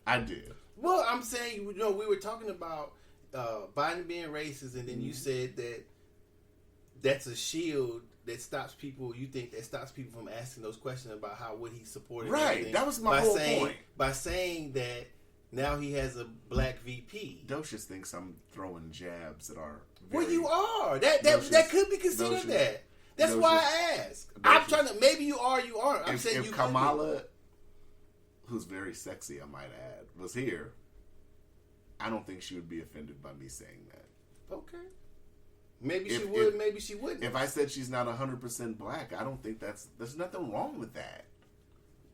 I did. Well, I'm saying, we were talking about Biden being racist, and then you said that that's a shield that stops people. You think that stops people from asking those questions about how would he support it? Right. That was my whole point. By saying that now he has a black VP. Docious thinks I'm throwing jabs at our. Well, you are. That could be considered that. That's why I asked. I'm trying to. Maybe you are. You aren't. I'm saying you. If Kamala, who's very sexy, I might add, was here, I don't think she would be offended by me saying that. Okay. Maybe she would. Maybe she wouldn't. If I said she's not 100% black, I don't think there's nothing wrong with that.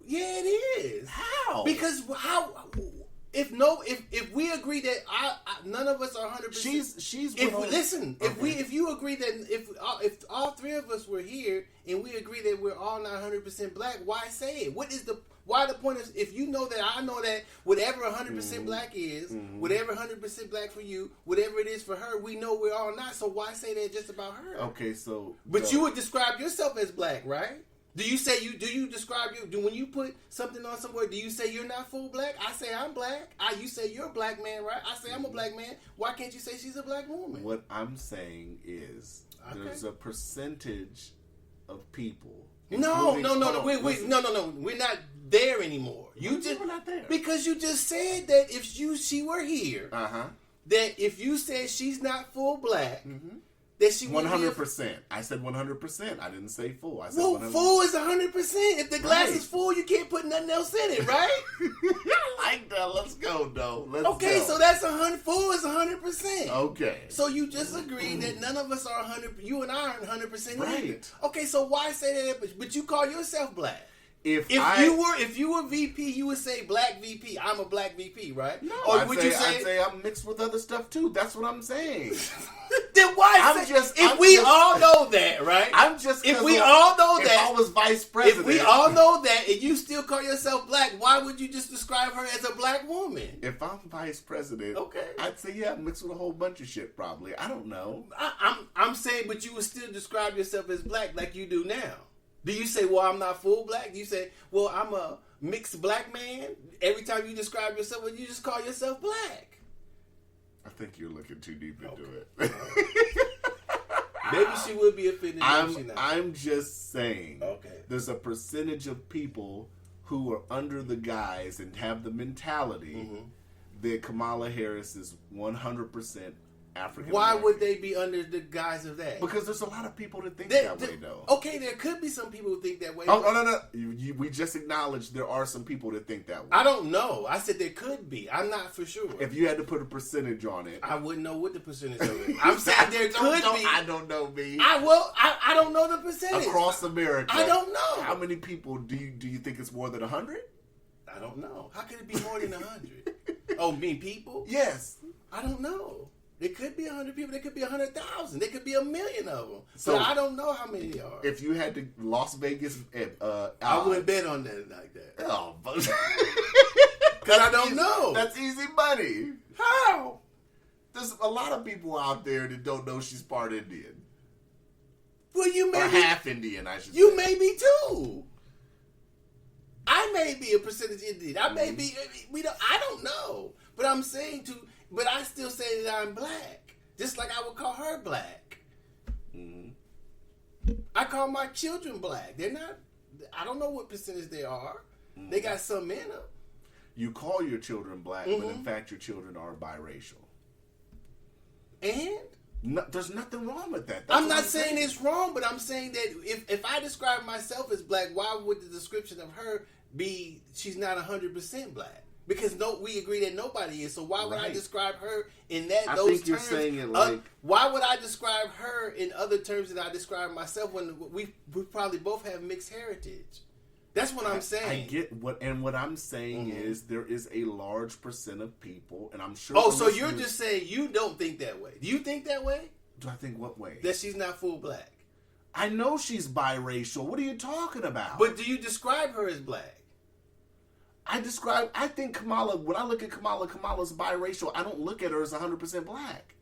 Yeah, it is. How? Because if we agree that none of us are 100%. She's. If you agree that if all three of us were here and we agree that we're all not 100% black, why say it? Why the point is, if you know that I know that whatever 100% black is, whatever 100% black for you, whatever it is for her, we know we're all not. So why say that just about her? Okay, so but you would describe yourself as black, right? Do you describe when you put something on somewhere, do you say you're not full black? I say I'm black. You say you're a black man, right? I say I'm a black man. Why can't you say she's a black woman? What I'm saying is there's a percentage of people. No. We're not there anymore. We're not there. Because you just said that if she were here, that if you said she's not full black, that she 100%. I said 100%. I didn't say full. I said 100%. Full is 100%. If the glass is full, you can't put nothing else in it, right? I like that. Let's go, though. Okay, so that's 100. Full is 100%. Okay. So you just agreed that none of us are 100. You and I aren't 100% right. either. Okay, so why say that? But you call yourself black. If you were VP, you would say black VP. I'm a black VP, right? No, I'd say I'm mixed with other stuff too. That's what I'm saying. Then why? All know that, right? If we all know that, if I was vice president, if we all know that, and you still call yourself black, why would you just describe her as a black woman? If I'm vice president, okay, I'd say I'm mixed with a whole bunch of shit. Probably, I don't know. I'm saying, but you would still describe yourself as black like you do now. Do you say, well, I'm not full black? Do you say, well, I'm a mixed black man? Every time you describe yourself, well, you just call yourself black. I think you're looking too deep into it. Maybe she would be offended. I'm just saying. Okay. There's a percentage of people who are under the guise and have the mentality that Kamala Harris is 100% African. Why would they be under the guise of that? Because there's a lot of people that think that way, though. Okay, there could be some people who think that way. Oh, no. We just acknowledged there are some people that think that way. I don't know. I said there could be. I'm not for sure. If you had to put a percentage on it, I wouldn't know what the percentage of it. I'm saying there could be. I don't know, me. I don't know the percentage across America. I don't know. How many people do you think it's more than 100? I don't know. How could it be more than 100? Oh, mean people? Yes. I don't know. It could be 100 people. There could be 100,000. There could be 1 million of them. So but I don't know how many there are. If you had to Las Vegas, I wouldn't bet on that like that. Oh, because I don't know. That's easy money. How? There's a lot of people out there that don't know she's part Indian. Well, you may or be half Indian. I should. You say. may be too. I may be a percentage Indian. I may be. I don't know. But I'm saying to. But I still say that I'm black. Just like I would call her black. I call my children black. They're not, I don't know what percentage they are. They got some in them. You call your children black, but in fact your children are biracial. And? No, there's nothing wrong with that. I'm not saying it's wrong, but I'm saying that if I describe myself as black, why would the description of her be she's not 100% black? Because we agree that nobody is. So why would I describe her in those terms? I think you're saying it like... why would I describe her in other terms that I describe myself when we probably both have mixed heritage? That's what I'm saying. I get what I'm saying is there is a large percent of people, and I'm sure... Oh, so you're just saying you don't think that way. Do you think that way? Do I think what way? That she's not full black. I know she's biracial. What are you talking about? But do you describe her as black? I think Kamala, when I look at Kamala's biracial. I don't look at her as 100% black.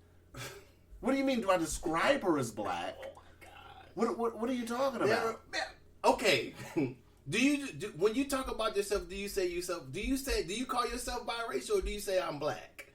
What do you mean? Do I describe her as black? Oh my God. What are you talking about? Okay. When you talk about yourself, do you call yourself biracial or do you say I'm black?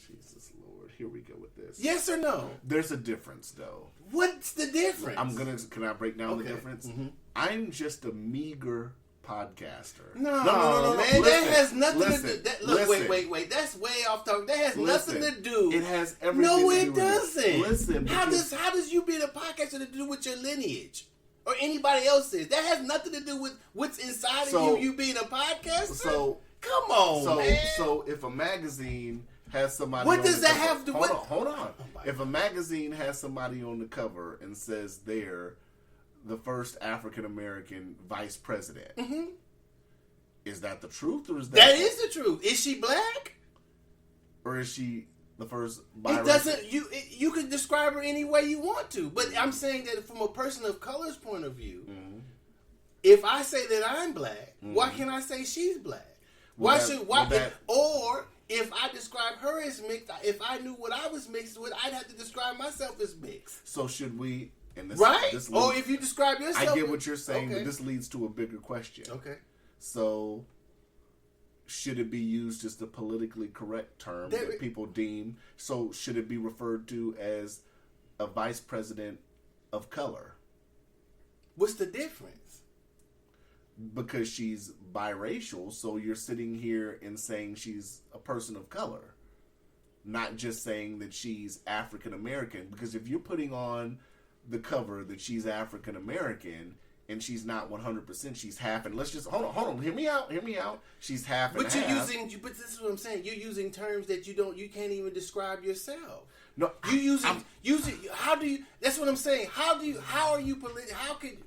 Jesus Lord, here we go with this. Yes or no? There's a difference though. What's the difference? Can I break down the difference? Mm-hmm. I'm just a meager podcaster. No, man. Listen, that has nothing to do. Listen. Wait. That's way off topic. That has nothing to do. It has everything. No, to it do with doesn't. Listen. How does you being a podcaster to do with your lineage or anybody else's? That has nothing to do with what's inside of you being a podcaster. So come on, man. So if a magazine has somebody, what on does the that cover, have to? Hold on. Oh If a magazine has somebody on the cover and says they're the first African American vice president. Mm-hmm. Is that the truth, or is that is the truth? Is she black, or is she the first biracial? It doesn't. You can describe her any way you want to, but I'm saying that from a person of color's point of view, if I say that I'm black, why can't I say she's black? Or if I describe her as mixed, if I knew what I was mixed with, I'd have to describe myself as mixed. So should we? And this, right? This or if you describe yourself, I get what you're saying, okay. But this leads to a bigger question. Okay. So, should it be used as the politically correct term that people deem? So, should it be referred to as a vice president of color? What's the difference? Because she's biracial, so you're sitting here and saying she's a person of color, not just saying that she's African American. Because if you're putting on the cover that she's African American, and she's not 100%, she's half, and let's just hold on, hear me out. She's half and half. But this is what I'm saying. You're using terms that you can't even describe yourself. No, how do you? That's what I'm saying.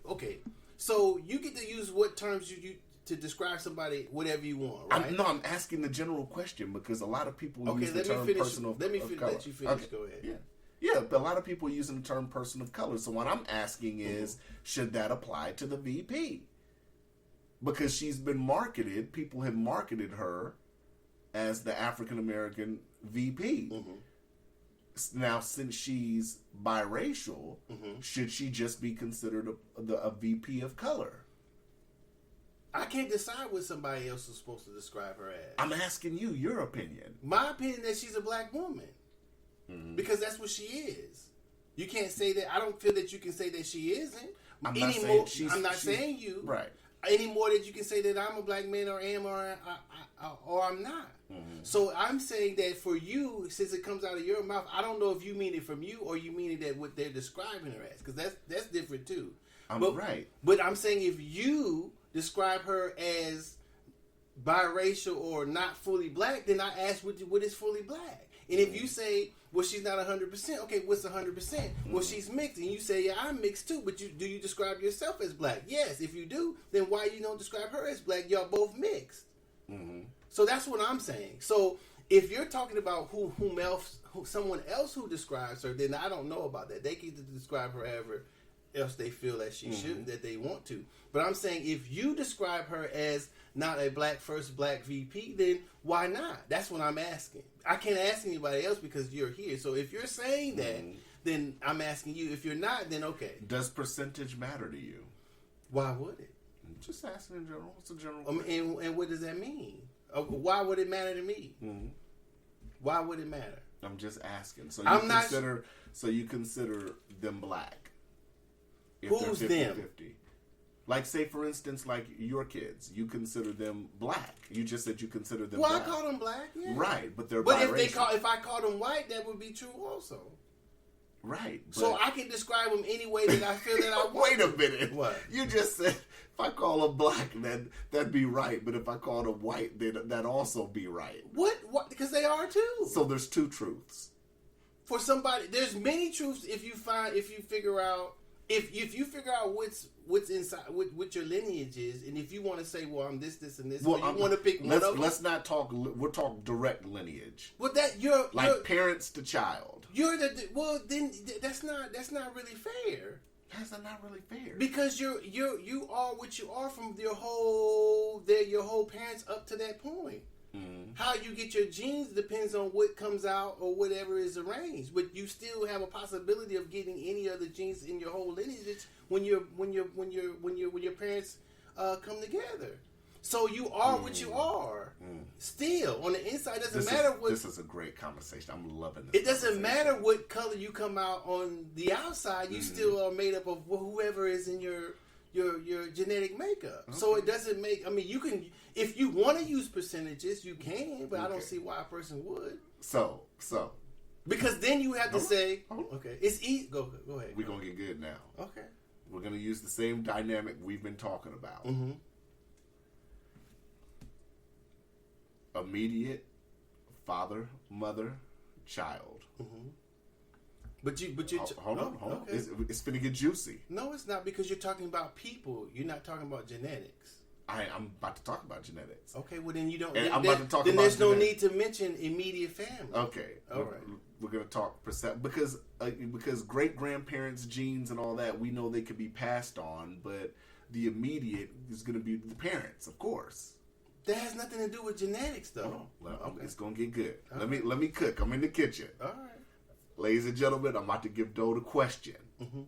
Okay, so you get to use what terms you to describe somebody, whatever you want, right? I'm asking the general question because a lot of people use the term person of color. Let you finish. Okay. Go ahead. Yeah, but a lot of people using the term person of color. So what I'm asking is, should that apply to the VP? Because she's been marketed, people have marketed her as the African American VP. Now, since she's biracial, should she just be considered a VP of color? I can't decide what somebody else is supposed to describe her as. I'm asking you your opinion. My opinion is she's a black woman. Because that's what she is. You can't say that. I don't feel that you can say that she isn't. I'm not saying you. Right. Any more that you can say that I'm a black man or am or I'm not. So I'm saying that for you, since it comes out of your mouth, I don't know if you mean it from you or you mean it that what they're describing her as. Because that's different too. Right. But I'm saying if you describe her as biracial or not fully black, then I ask what is fully black. And if you say, well, she's not 100%, okay, what's 100%? Well, she's mixed. And you say, yeah, I'm mixed too, but do you describe yourself as black? Yes. If you do, then why you don't describe her as black? Y'all both mixed. So that's what I'm saying. So if you're talking about someone else who describes her, then I don't know about that. They can describe her however else they feel that she should, that they want to. But I'm saying if you describe her as not a first black VP, then why not? That's what I'm asking. I can't ask anybody else because you're here. So if you're saying that, then I'm asking you. If you're not, then okay. Does percentage matter to you? Why would it? I'm just asking in general. It's a general question. And what does that mean? Why would it matter to me? Why would it matter? I'm just asking. So you consider them black? Who's them? 50-50. Like, say, for instance, like your kids, you consider them black. You just said you consider them black. Well, I call them black, yeah. Right, but they're But biracial. if I call them white, that would be true also. Right. So I can describe them any way that I feel that I want. Wait a minute. What? You just said if I call them black, that'd be right. But if I call them white, then that'd also be right. What? Because they are too. So there's two truths. For somebody, there's many truths if you figure out what's inside, what your lineage is, and if you want to say, well, I'm this, and this, well, you want to pick one of them. Let's not talk. We'll talk direct lineage. Well, that you're parents to child. Then that's not really fair. That's not really fair. Because you are what you are from your whole parents up to that point. Mm-hmm. How you get your genes depends on what comes out or whatever is arranged, but you still have a possibility of getting any other genes in your whole lineage when your parents come together. So you are what you are. Still, on the inside, doesn't matter what. This is a great conversation. I'm loving this. It doesn't matter what color you come out on the outside. You still are made up of whoever is in your genetic makeup. Okay. So it doesn't make. I mean, you can, if you want to use percentages, you can, but I don't see why a person would. So. Because then you have to say, okay, it's easy. Go ahead. We're gonna get good now. Okay. We're gonna use the same dynamic we've been talking about. Mm-hmm. Immediate father, mother, child. Mm-hmm. But you hold on. Okay. It's finna get juicy. No, it's not, because you're talking about people. You're not talking about genetics. I'm about to talk about genetics. Okay, well then you don't. And I'm about to talk then about. There's genetics. No need to mention immediate family. Okay, all right. We're gonna talk because great grandparents' genes and all that, we know they could be passed on, but the immediate is gonna be the parents, of course. That has nothing to do with genetics, though. Okay. It's gonna get good. Okay. Let me cook. I'm in the kitchen. All right, ladies and gentlemen, I'm about to give Doe the question. Mm-hmm.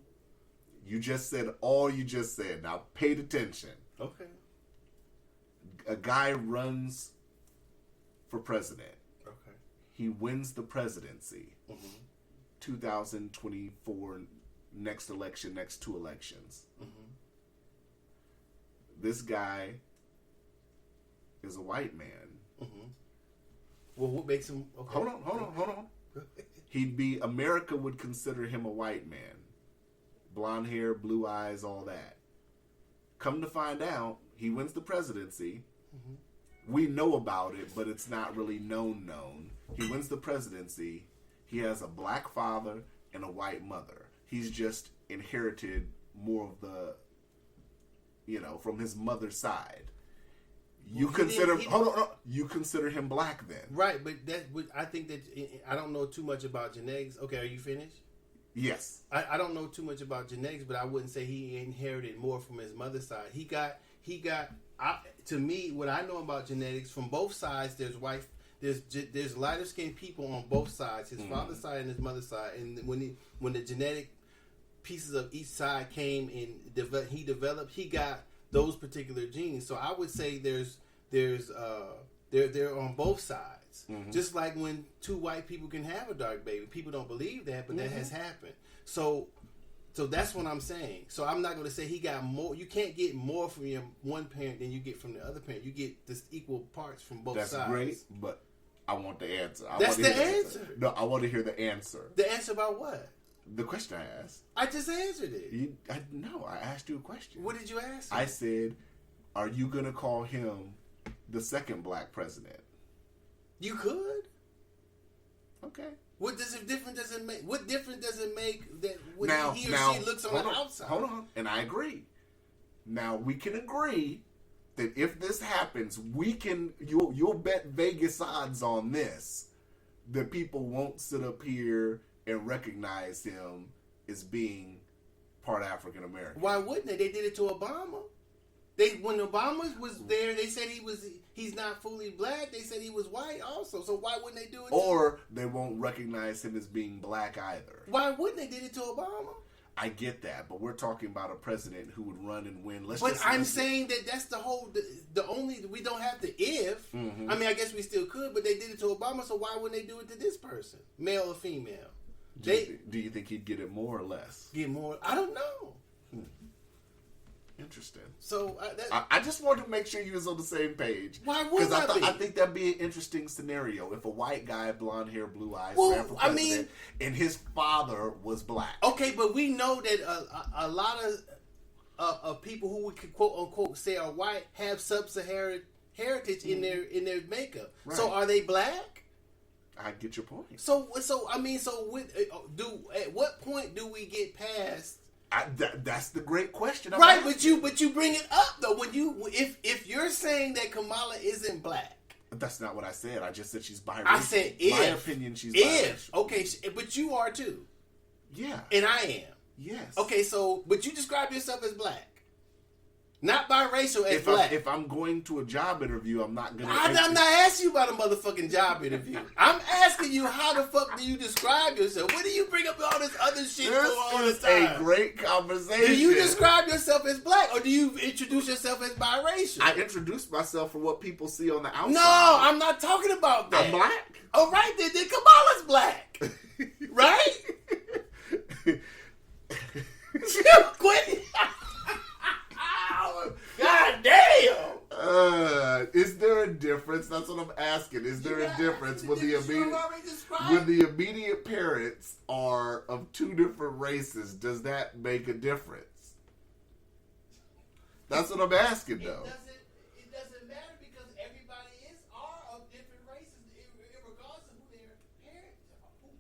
You just said all you just said. Now, paid attention. Okay. A guy runs for president. Okay. He wins the presidency. Mm-hmm. 2024, next election, next two elections. Mm-hmm. This guy is a white man. Mm-hmm. Well, what makes him? Okay. Hold on. America would consider him a white man. Blonde hair, blue eyes, all that. Come to find out, he wins the presidency. Mm-hmm. We know about it, but it's not really known. He wins the presidency. He has a black father and a white mother. He's just inherited more of the, from his mother's side. You consider him black then, right? But I think that I don't know too much about genetics. Okay, are you finished? Yes. I don't know too much about genetics, but I wouldn't say he inherited more from his mother's side. He got. To me, what I know about genetics from both sides, there's lighter skinned people on both sides, his father's side and his mother's side, and when the genetic pieces of each side came and he developed, he got those particular genes. So I would say they're on both sides. Mm-hmm. Just like when two white people can have a dark baby. People don't believe that, but that has happened. So that's what I'm saying. So I'm not going to say he got more. You can't get more from your one parent than you get from the other parent. You get this equal parts from both sides. That's great, but I want the answer. That's the answer. No, I want to hear the answer. The answer about what? The question I asked. I just answered it. I asked you a question. What did you ask? I said, are you going to call him the second black president? You could. Okay. What difference does it make that when he or she looks on the outside? Hold on. And I agree. Now, we can agree that if this happens, you'll bet Vegas odds on this that people won't sit up here and recognize him as being part African American. Why wouldn't they? They did it to Obama. When Obama was there, they said he's not fully black. They said he was white also. So why wouldn't they do it? Or they won't recognize him as being black either. Why wouldn't they did it to Obama? I get that, but we're talking about a president who would run and win. I'm saying that's the whole. The only we don't have the if. Mm-hmm. I mean, I guess we still could, but they did it to Obama. So why wouldn't they do it to this person, male or female? Do you think he'd get it more or less? Get more? I don't know. Interesting. So I just wanted to make sure you was on the same page. Why would I be? I think that'd be an interesting scenario if a white guy, blonde hair, blue eyes, ran for president, and his father was black. Okay, but we know that a lot of people who we could quote unquote say are white have sub-Saharan heritage in their makeup. Right. So are they black? I get your point. So at what point do we get past? That's the great question. Right, but you bring it up though when if you're saying that Kamala isn't black. That's not what I said. I just said she's biracial. I said if. My opinion, she's biracial. Okay, but you are too. Yeah. And I am. Yes. Okay, so but you describe yourself as black. Not biracial as black. If I'm going to a job interview, I'm not going to... I'm not asking you about a motherfucking job interview. I'm asking you how the fuck do you describe yourself? What do you bring up all this other shit for all the This time? is a great conversation. Do you describe yourself as black or do you introduce yourself as biracial? I introduce myself for what people see on the outside. No, I'm not talking about that. I'm black? Oh, right, then Kamala's black. Right? Quit. God damn! Is there a difference? That's what I'm asking. Is there a difference when the immediate parents are of two different races? Does that make a difference? That's what I'm asking, though. It doesn't matter because everybody are of different races, regardless of who their parents are, who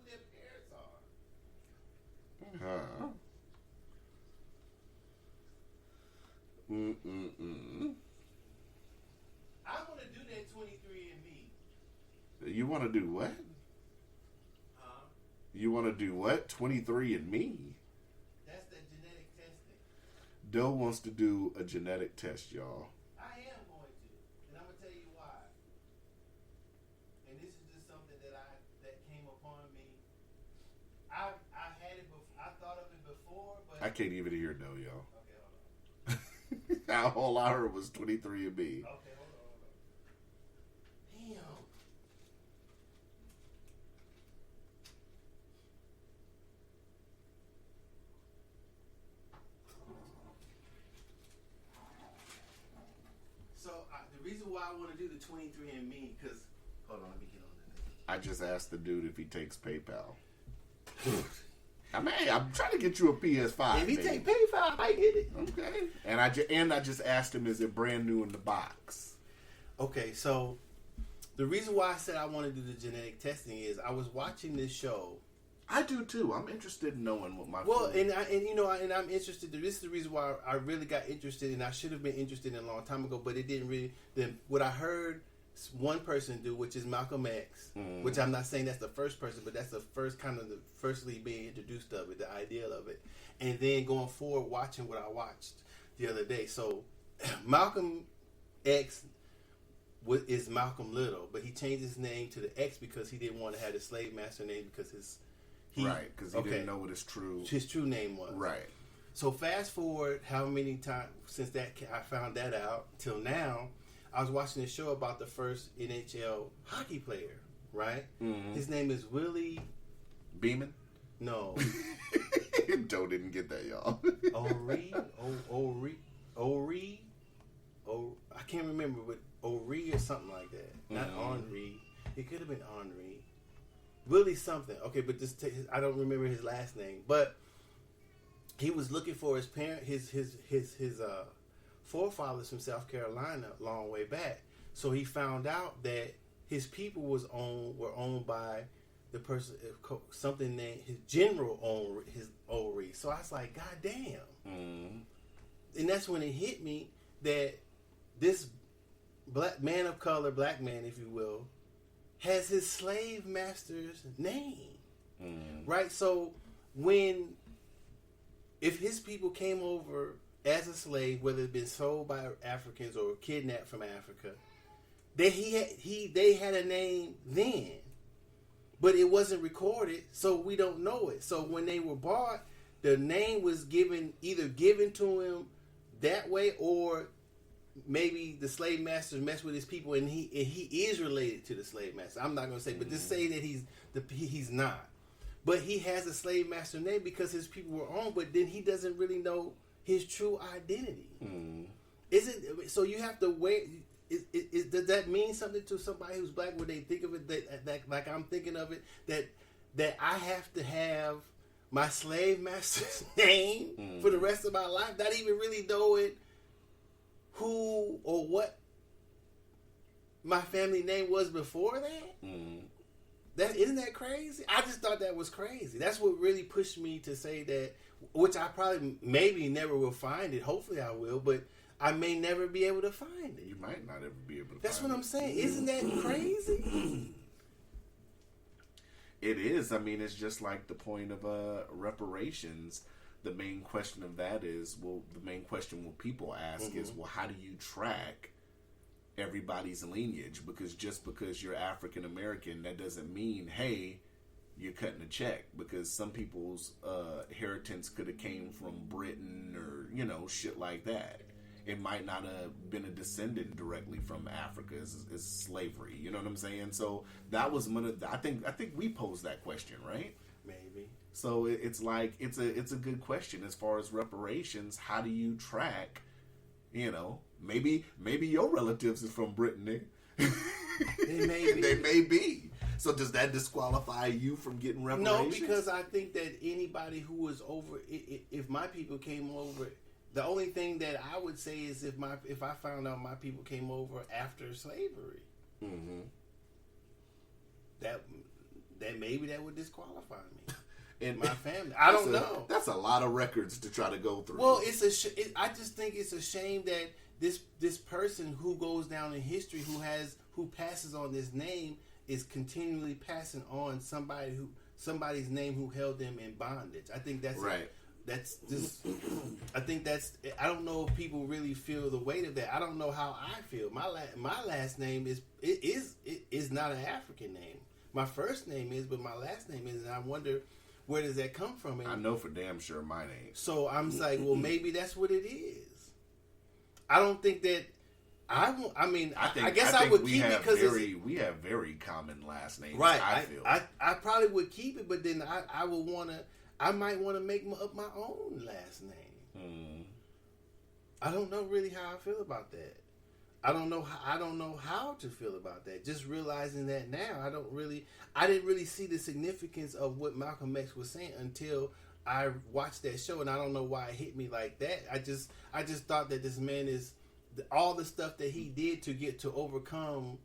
their parents are. Huh. I want to do that 23andMe. You want to do what? You want to do what? 23andMe? That's the genetic testing. Doe wants to do a genetic test, y'all. I am going to, and I'm gonna tell you why. And this is just something that came upon me. I had it before. I thought of it before, but I can't even hear Doe, y'all. Okay, hold on. All I heard was 23andMe. Okay, hold on. Damn. So the reason why I want to do the 23andMe, because hold on, let me get on that. I just asked the dude if he takes PayPal. I'm trying to get you a PS5. If he take PayPal, I get it. Okay. And I just asked him, is it brand new in the box? Okay, so the reason why I said I want to do the genetic testing is I was watching this show. I do too. I'm interested in knowing what my I'm interested. This is the reason why I really got interested, and I should have been interested in a long time ago, but it didn't really. Then what I heard one person do, which is Malcolm X, which I'm not saying that's the first person, but that's the first firstly being introduced of it, the idea of it, and then going forward watching what I watched the other day. So Malcolm X is Malcolm Little, but he changed his name to the X because he didn't want to have the slave master name because he didn't know what his true name was. Right. So fast forward how many times since that I found that out till now. I was watching a show about the first NHL hockey player, right? Mm-hmm. His name is Willie Beeman? No. Doe didn't get that, y'all. Ori. I can't remember, but Ori or something like that. Not Henri. It could have been Henri. Willie something. Okay, but I don't remember his last name. But he was looking for his parent, his forefathers from South Carolina a long way back. So he found out that his people were owned by the person, something named his general owned his Ori. So I was like, God damn. Mm. And that's when it hit me that this black man of color, black man, if you will, has his slave master's name. Mm. Right? So if his people came over as a slave, whether it's been sold by Africans or kidnapped from Africa, they had a name then, but it wasn't recorded, so we don't know it. So when they were bought, the name was either given to him that way, or maybe the slave master messed with his people, and he is related to the slave master. I'm not going to say, but just say that he's not. But he has a slave master name because his people were owned, but then he doesn't really know his true identity. So you have to wait. Does that mean something to somebody who's black when they think of it that like I'm thinking of it, that I have to have my slave master's name for the rest of my life, not even really knowing who or what my family name was before that? Isn't that crazy? I just thought that was crazy. That's what really pushed me to say that, which I probably maybe never will find it. Hopefully I will, but I may never be able to find it. You might not ever be able to That's find it. That's what I'm saying. Isn't that crazy? It is. I mean, it's just like the point of reparations. The main question of that is, the main question people ask is, how do you track everybody's lineage? Because just because you're African American, that doesn't mean, hey, you're cutting a check. Because some people's inheritance could have came from Britain or, shit like that. It might not have been a descendant directly from Africa as slavery. You know what I'm saying? So that was one of I think we posed that question, right? Maybe. So it's like it's a good question as far as reparations. How do you track? Maybe your relatives is from Britain. They may be. So does that disqualify you from getting reparations? No, because I think that anybody who was over, if my people came over. The only thing that I would say is if I found out my people came over after slavery, that maybe that would disqualify me and my family. I don't know. That's a lot of records to try to go through. Well, I just think it's a shame that this person who goes down in history who passes on this name is continually passing on somebody's name who held them in bondage. I think that's right. That's just. I think that's. I don't know if people really feel the weight of that. I don't know how I feel. My last name is not an African name. My first name is, but my last name is, and I wonder where does that come from. And I know for damn sure mine ain't. So I'm like, well, maybe that's what it is. I don't think that. I guess I would keep it because we have very common last names. Right. I feel. I probably would keep it, but then I would want to. I might want to make up my own last name. I don't know really how I feel about that. I don't know how to feel about that. Just realizing that now, I didn't really see the significance of what Malcolm X was saying until I watched that show, and I don't know why it hit me like that. I just thought that this man is all the stuff that he did to overcome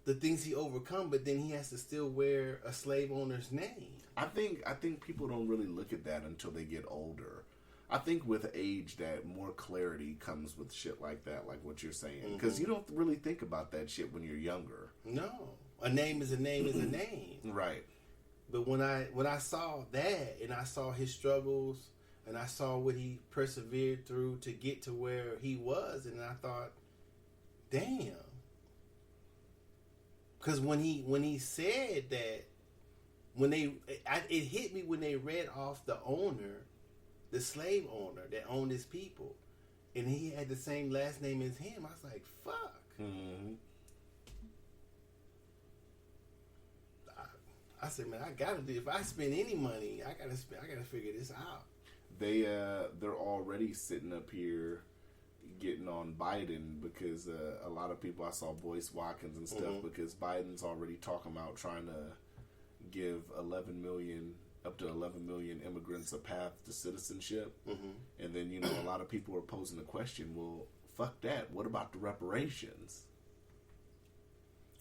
the things he overcome, but then he has to still wear a slave owner's name. I think people don't really look at that until they get older. I think with age that more clarity comes with shit like that, like what you're saying. Because you don't really think about that shit when you're younger. No. A name is a name is a name. Right. But when I saw that and I saw his struggles and I saw what he persevered through to get to where he was, and I thought, damn. Because when he said that, it hit me when they read off the owner, the slave owner that owned his people, and he had the same last name as him. I was like, fuck. I said, man, I gotta do. If I spend any money, I gotta figure this out. They're already sitting up here getting on Biden because a lot of people, I saw Boyce Watkins and stuff, because Biden's already talking about trying to give up to 11 million immigrants a path to citizenship. And then, a lot of people are posing the question, well, fuck that. What about the reparations?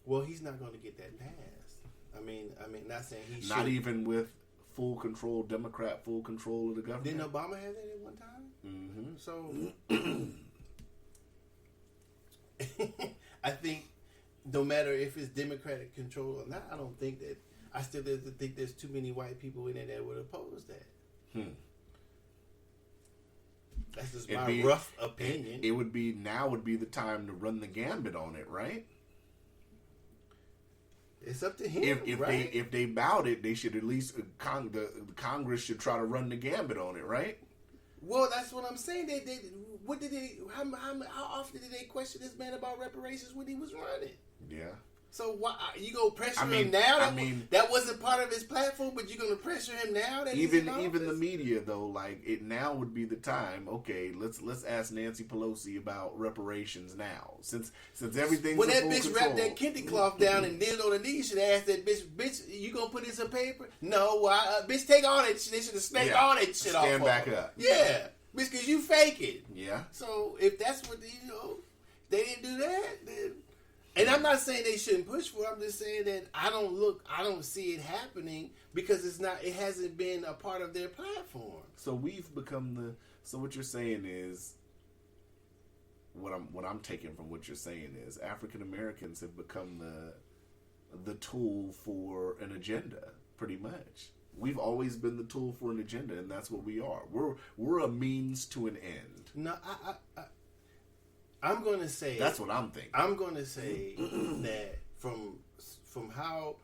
Well, he's not going to get that passed. I mean, not saying he should. Not even with full control, Democrat full control of the government. Didn't Obama have that at one time? So I think no matter if it's Democratic control or not, I still think there's too many white people in there that would oppose that. That's just my rough opinion. It would be the time to run the gambit on it, right? It's up to him. If they bowed it, they should at least the Congress should try to run the gambit on it, right? Well, that's what I'm saying. How often did they question this man about reparations when he was running? Yeah. So why you gonna pressure him now? That wasn't part of his platform, but you're gonna pressure him now. That even the media though, like it now would be the time. Okay, let's ask Nancy Pelosi about reparations now, since everything's when that bitch wrapped that kente cloth down and kneeled on the knee, you should ask that bitch, you gonna put in some paper? No, bitch, take all that shit. They should have snaked all that shit off. Stand back up. Yeah, bitch, because you fake it. Yeah. So if that's what they didn't do that, then. And I'm not saying they shouldn't push for it. I'm just saying that I don't see it happening because it hasn't been a part of their platform. So we've become so what you're saying is, what I'm taking from what you're saying is African Americans have become the tool for an agenda, pretty much. We've always been the tool for an agenda, and that's what we are. We're a means to an end. No, I'm going to say... That's what I'm thinking. I'm going to say that from how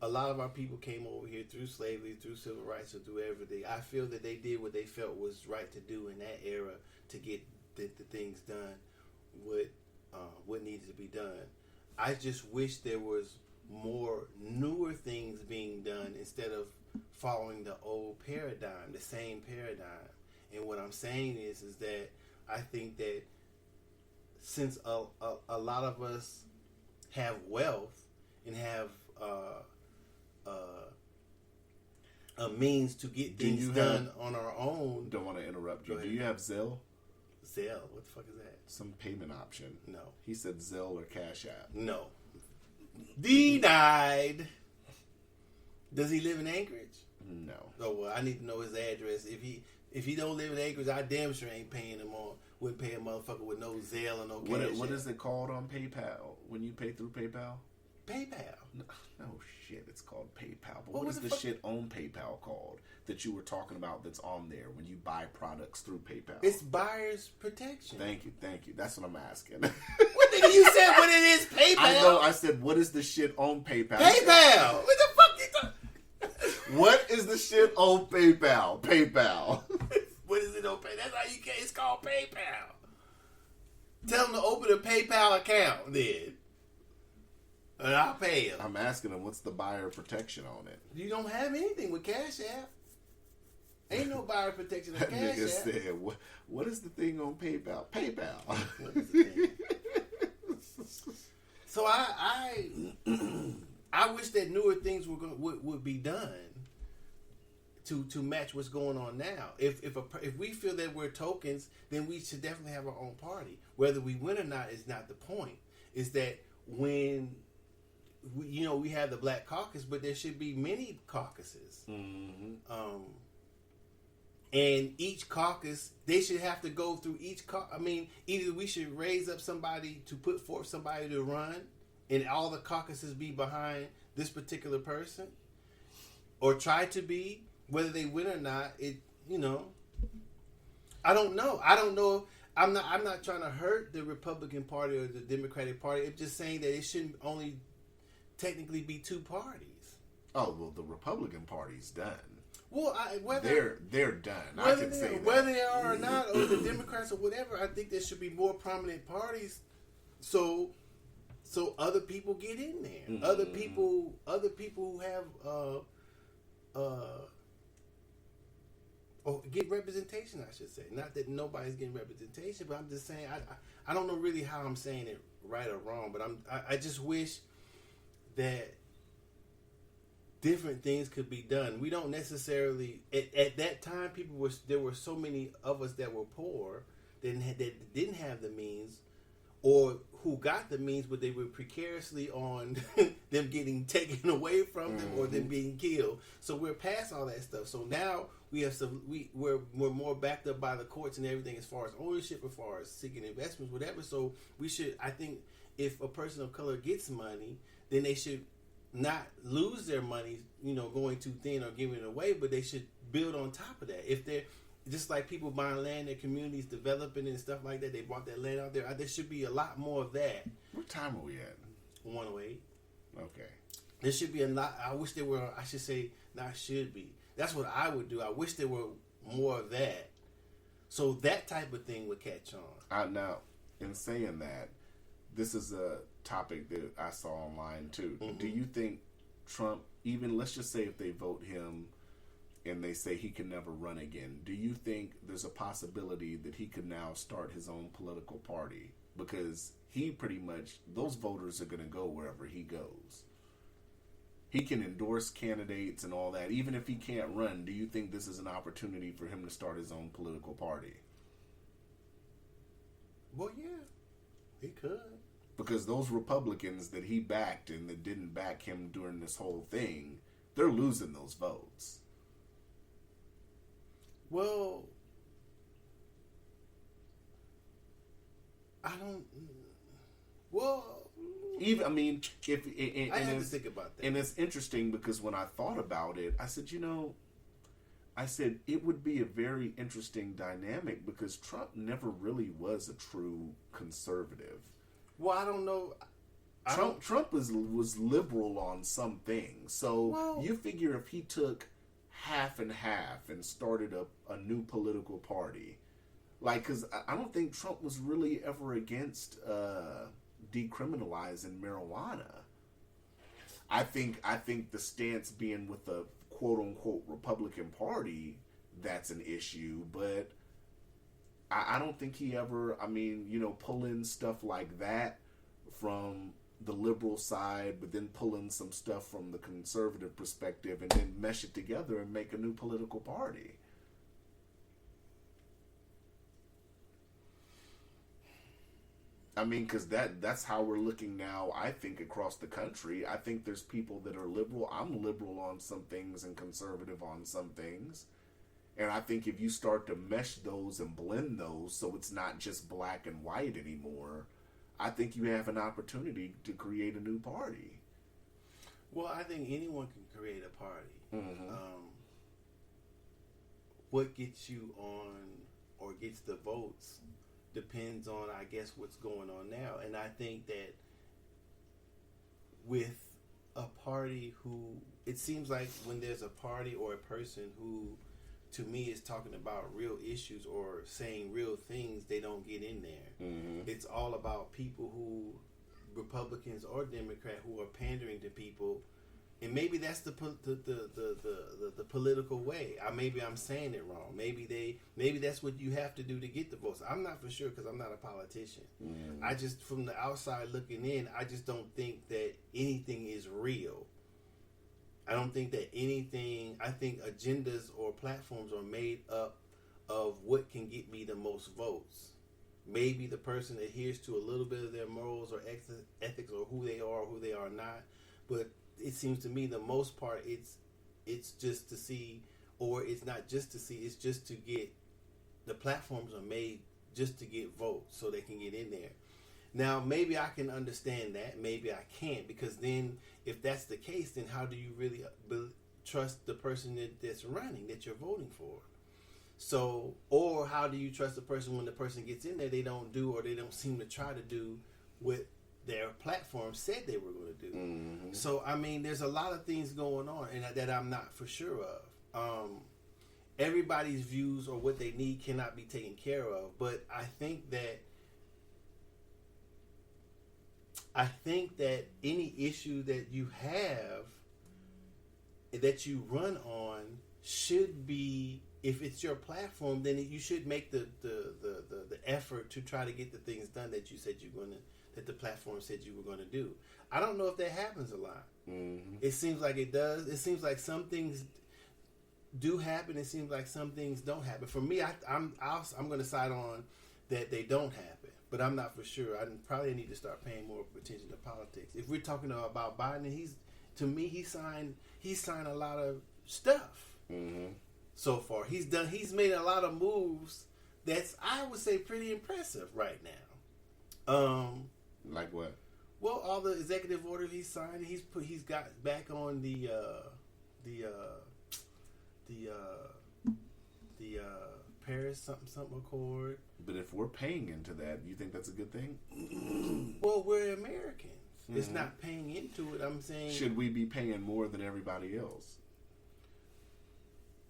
a lot of our people came over here through slavery, through civil rights, or through everything, I feel that they did what they felt was right to do in that era to get the things done, what needed to be done. I just wish there was more newer things being done instead of following the old paradigm, the same paradigm. And what I'm saying is that I think that since a lot of us have wealth and have a means to get things done on our own. Don't want to interrupt you. Do you have Zelle? Zelle? What the fuck is that? Some payment option. No. He said Zelle or Cash App. No. Denied. Does he live in Anchorage? No. Oh well, I need to know his address. If he don't live in Anchorage, I damn sure ain't paying him on. Wouldn't pay a motherfucker with no Zelle or no Cash. What is it called on PayPal when you pay through PayPal? PayPal. No shit, it's called PayPal. But What what is the fuck? shit on PayPal called that you were talking about that's on there when you buy products through PayPal? It's buyer's protection. Thank you. That's what I'm asking. What nigga you said what it is? PayPal. I know. I said, what is the shit on PayPal? PayPal. What the fuck you talking? What is the shit on PayPal? PayPal. What is it on PayPal? That's how you get. It's called PayPal. Tell them to open a PayPal account then. And I'll pay him. I'm asking him, what's the buyer protection on it? You don't have anything with Cash App. Ain't no buyer protection on That Cash nigga App. said, what is the thing on PayPal? PayPal. What is the thing? So I wish that newer things would be done to match what's going on now. If we feel that we're tokens, then we should definitely have our own party. Whether we win or not is not the point. Is that when we have the Black Caucus, but there should be many caucuses. Mm-hmm. And each caucus, they should have to go through each caucus. I mean, either we should raise up somebody to put forth somebody to run, and all the caucuses be behind this particular person, or try to be. Whether they win or not, I don't know. I'm not trying to hurt the Republican Party or the Democratic Party. I'm just saying that it shouldn't only technically be two parties. Oh, well, the Republican Party's done. Well, they're done. I can say that. Whether they are or not, or the Democrats or whatever, I think there should be more prominent parties, so other people get in there. Mm-hmm. Other people who have or get representation, I should say. Not that nobody's getting representation, but I'm just saying I don't know really how I'm saying it right or wrong, but I just wish that different things could be done. We don't necessarily at that time there were so many of us that were poor that didn't have the means, or who got the means but they were precariously on them getting taken away from them, or them being killed. So we're past all that stuff. So now we have we're more backed up by the courts and everything as far as ownership, as far as seeking investments, whatever. So we should, I think, if a person of color gets money, then they should not lose their money, going too thin or giving it away, but they should build on top of that. If they're just like people buying land, their communities developing and stuff like that, they bought that land out there. There should be a lot more of that. What time are we at? 108. Okay. There should be a lot. I wish there were. I should say, not should be. That's what I would do. I wish there were more of that, so that type of thing would catch on. Now, in saying that, this is a topic that I saw online too. Mm-hmm. Do you think Trump, even let's just say if they vote him and they say he can never run again, do you think there's a possibility that he could now start his own political party? Because he pretty much, those voters are going to go wherever he goes. He can endorse candidates and all that. Even if he can't run, do you think this is an opportunity for him to start his own political party? Well, yeah, he could. Because those Republicans that he backed and that didn't back him during this whole thing, they're losing those votes. Well, I don't. Well, Even, I mean, if I had to think about that. And it's interesting because when I thought about it, I said it would be a very interesting dynamic because Trump never really was a true conservative. Well, I don't know. Trump was liberal on some things. So you figure if he took half and half and started a new political party, like, because I don't think Trump was really ever against decriminalizing marijuana. I think the stance being with the quote unquote Republican Party, that's an issue, but I don't think he ever, pulling stuff like that from the liberal side, but then pulling some stuff from the conservative perspective and then mesh it together and make a new political party. I mean, because that's how we're looking now, I think, across the country. I think there's people that are liberal. I'm liberal on some things and conservative on some things. And I think if you start to mesh those and blend those so it's not just black and white anymore, I think you have an opportunity to create a new party. Well, I think anyone can create a party. Mm-hmm. What gets you on or gets the votes depends on, I guess, what's going on now. And I think that with a party who, it seems like when there's a party or a person who, to me, is talking about real issues or saying real things, they don't get in there. Mm-hmm. It's all about people who, Republicans or Democrat, who are pandering to people. And maybe that's the political way. Maybe I'm saying it wrong. Maybe that's what you have to do to get the votes. I'm not for sure because I'm not a politician. Mm. I just, from the outside looking in, I just don't think that anything is real. I don't think that anything. I think agendas or platforms are made up of what can get me the most votes. Maybe the person adheres to a little bit of their morals or ethics or who they are not, but it seems to me the most part it's just to see, or it's not just to see, it's just to get, the platforms are made just to get votes so they can get in there. Now maybe I can understand that, maybe I can't, because then if that's the case, then how do you really trust the person that's running, that you're voting for? So, or how do you trust the person when the person gets in there, they don't do, or they don't seem to try to do what their platform said they were going to do. Mm-hmm. So, I mean, there's a lot of things going on and that I'm not for sure of. Everybody's views or what they need cannot be taken care of, but I think that any issue that you have, that you run on, should be, if it's your platform, then you should make the effort to try to get the things done that you said you're going to, that the platform said you were going to do. I don't know if that happens a lot. Mm-hmm. It seems like it does. It seems like some things do happen. It seems like some things don't happen. For me, I'm going to side on that they don't happen, but I'm not for sure. I probably need to start paying more attention to politics. If we're talking about Biden, he signed a lot of stuff. Mm-hmm. So far, he's made a lot of moves that's, I would say, pretty impressive right now. Like what? Well, all the executive orders he signed, he's got back on the Paris something Accord. But if we're paying into that, you think that's a good thing? Well, we're Americans. Mm-hmm. It's not paying into it. I'm saying, should we be paying more than everybody else?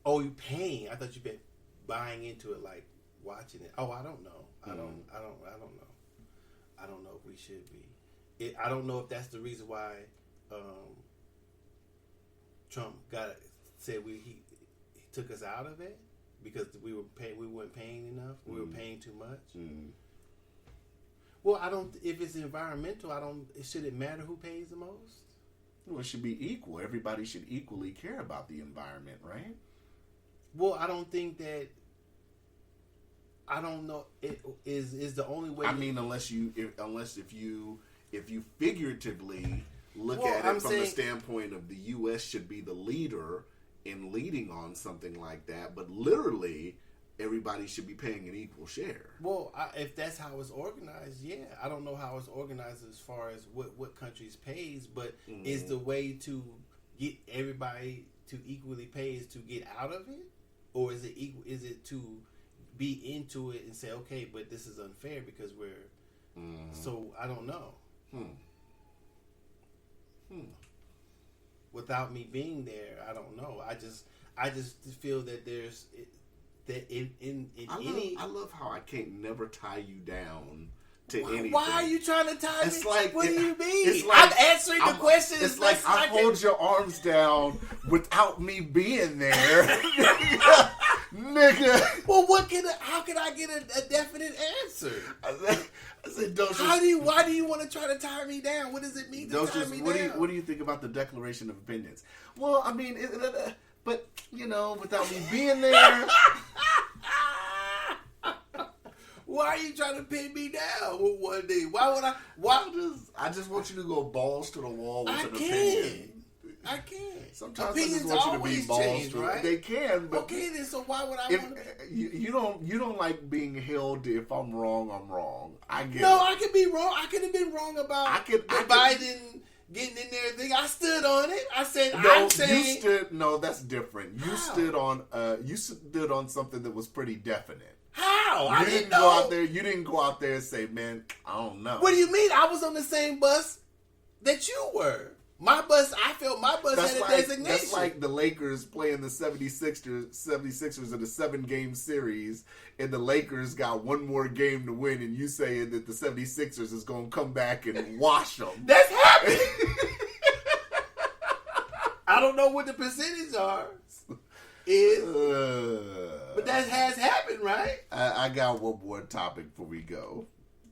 Oh, you paying? I thought you meant buying into it, like watching it. Oh, I don't know. I don't know. I don't know if we should be. I don't know if that's the reason why Trump said he took us out of it, because we weren't paying enough. We were paying too much. Mm. Well, I don't. If it's environmental, should it matter who pays the most? Well, it should be equal. Everybody should equally care about the environment, right? Well, I don't think that. I don't know. It is the only way. I mean, unless if you figuratively look at it from the standpoint of the U.S. should be the leader in leading on something like that, but literally, everybody should be paying an equal share. Well, if that's how it's organized, yeah. I don't know how it's organized as far as what countries pays, but is the way to get everybody to equally pay is to get out of it, or is it equal? Is it to be into it and say, okay, but this is unfair because we're so I don't know. Without me being there, I don't know. I just feel that there's that in I love how I can't never tie you down to anything. Why are you trying to tie me? Like, what do you mean? It's like, I'm answering the question. It's like I hold your arms down without me being there, nigga. Well, how can I get a definite answer? I said, Docious. Why do you want to try to tie me down? What does it mean to tie me down? What do you think about the Declaration of Independence? Well, I mean, but without me being there. Why are you trying to pin me down with one day? Why would I? I just want you to go balls to the wall with an opinion. I can't. Sometimes opinions I just want you to be balls change, to right? They can, but okay, then so why would I want to? You don't like being held to if I'm wrong, I'm wrong. I get No, it. I could be wrong. I could have been wrong about Biden getting in there. Thing I stood on it. I said I'm saying you stood. No, that's different. You stood on something that was pretty definite. How? I didn't know. Go out there. You didn't go out there and say, "Man, I don't know." What do you mean? I was on the same bus that you were. My bus. I felt my bus had a designation. That's like the Lakers playing the 76ers in a 7-game series, and the Lakers got one more game to win, and you saying that the 76ers is going to come back and wash them. That's happening. I don't know what the percentage are. But that has happened, right? I got one more topic before we go.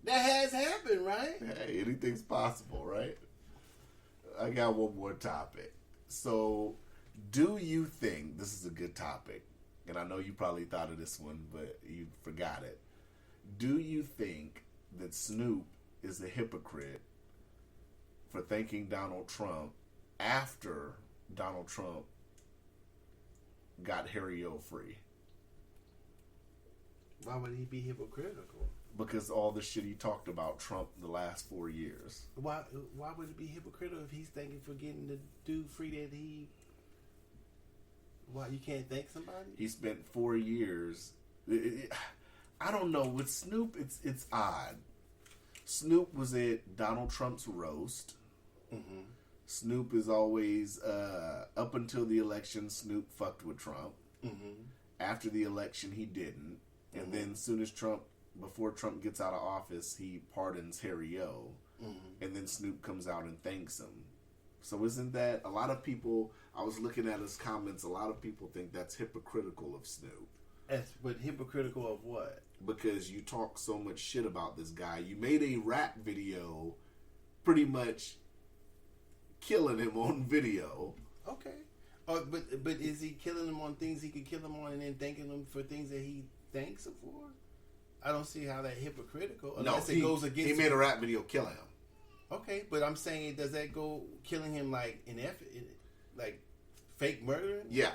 That has happened, right? Hey, anything's possible, right? I got one more topic. So, do you think, this is a good topic, and I know you probably thought of this one, but you forgot it. Do you think that Snoop is a hypocrite for thanking Donald Trump after Donald Trump got Harry O free? Why would he be hypocritical? Because all the shit he talked about Trump the last 4 years. Why would it be hypocritical if he's thanking for getting the dude free that he... Why, you can't thank somebody? He spent 4 years... I don't know. With Snoop, it's odd. Snoop was at Donald Trump's roast. Mm-hmm. Snoop is always... up until the election, Snoop fucked with Trump. Mm-hmm. After the election, he didn't. And then as soon as before Trump gets out of office, he pardons Harry O. Mm-hmm. And then Snoop comes out and thanks him. So isn't that, a lot of people, I was looking at his comments, a lot of people think that's hypocritical of Snoop. But hypocritical of what? Because you talk so much shit about this guy. You made a rap video pretty much killing him on video. Okay. But is he killing him on things he could kill him on and then thanking him for things that he thanks him for? I don't see how that hypocritical. Unless it goes against. He made a rap video killing him. Okay, but I'm saying, does that go killing him like like fake murdering? Yeah.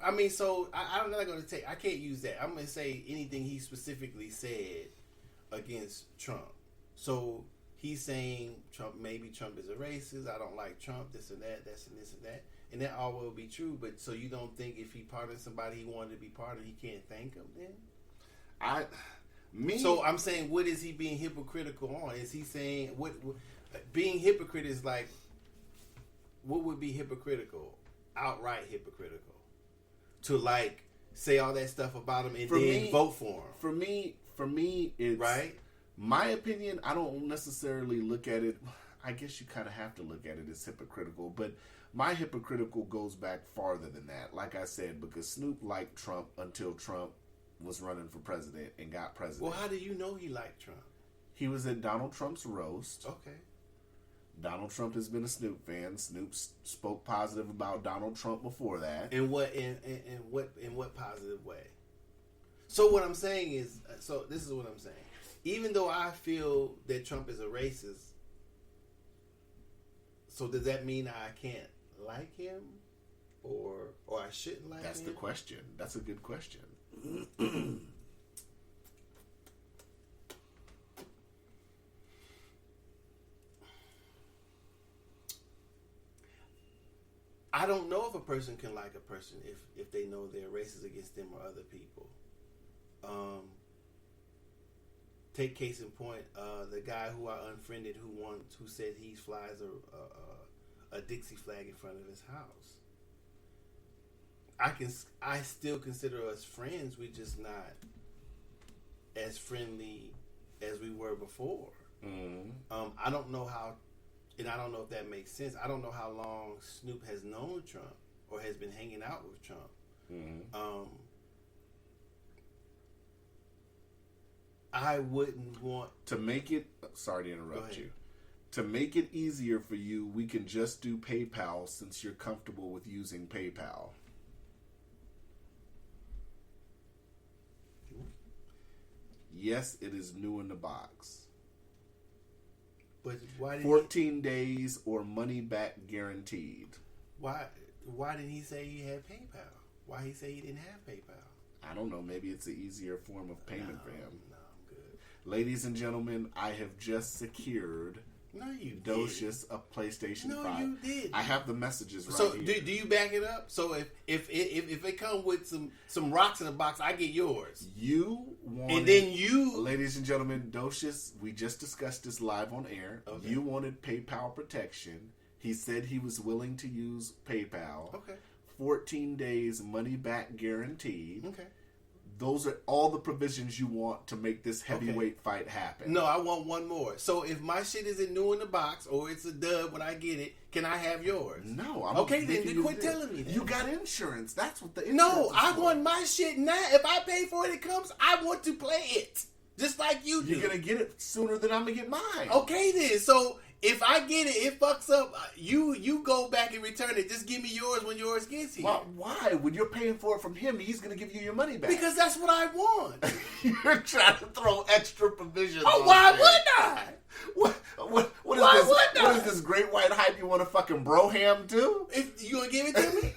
I mean, so I'm not going to take. I can't use that. I'm going to say anything he specifically said against Trump. So he's saying maybe Trump is a racist. I don't like Trump. This and that. This and this and that. And that all will be true. But so you don't think if he pardoned somebody he wanted to be pardoned, he can't thank him then? So I'm saying, what is he being hypocritical on? Is he saying what being hypocrite is like? What would be hypocritical? Outright hypocritical to like say all that stuff about him and then vote for him. For me, it's right. My opinion. I don't necessarily look at it. I guess you kind of have to look at it as hypocritical, but my hypocritical goes back farther than that. Like I said, because Snoop liked Trump until Trump was running for president and got president. Well, how do you know he liked Trump? He was at Donald Trump's roast. Okay. Donald Trump has been a Snoop fan. Snoop spoke positive about Donald Trump before that. In what positive way? So what I'm saying is, so this is what I'm saying. Even though I feel that Trump is a racist, so does that mean I can't like him, or I shouldn't like him? That's the question. That's a good question. I don't know if a person can like a person if they know they're racist against them or other people. Take case in point, the guy who I unfriended who said he flies a Dixie flag in front of his house. I still consider us friends. We're just not as friendly as we were before. Mm-hmm. I don't know how, and I don't know if that makes sense. I don't know how long Snoop has known Trump or has been hanging out with Trump. Mm-hmm. I wouldn't want to make it. Sorry to interrupt you. To make it easier for you, we can just do PayPal since you're comfortable with using PayPal. Yes, it is new in the box. But why did 14 days or money back guaranteed. Why didn't he say he had PayPal? Why he say he didn't have PayPal? I don't know. Maybe it's an easier form of payment for him. No, I'm good. Ladies and gentlemen, I have just secured Docious a PlayStation 5. No, you did. I have the messages right so here. Do you back it up? So if it come with some rocks in a box, I get yours. You wanted, and then you, ladies and gentlemen, Docious, we just discussed this live on air. Okay. You wanted PayPal protection. He said he was willing to use PayPal. Okay. 14 days money back guaranteed. Okay. Those are all the provisions you want to make this heavyweight fight happen. No, I want one more. So if my shit isn't new in the box or it's a dub when I get it, can I have yours? No. Okay, then quit telling me that. You got insurance. That's what the insurance No, is I for. want my shit now. If I pay for it, it comes. I want to play it. Just like you do. You're going to get it sooner than I'm going to get mine. Okay, then. So if I get it, it fucks up. You go back and return it. Just give me yours when yours gets here. Why? When you're paying for it from him, he's going to give you your money back. Because that's what I want. You're trying to throw extra provisions. Oh, why would I? What is this great white hype you want to fucking broham to? If you gonna give it to me?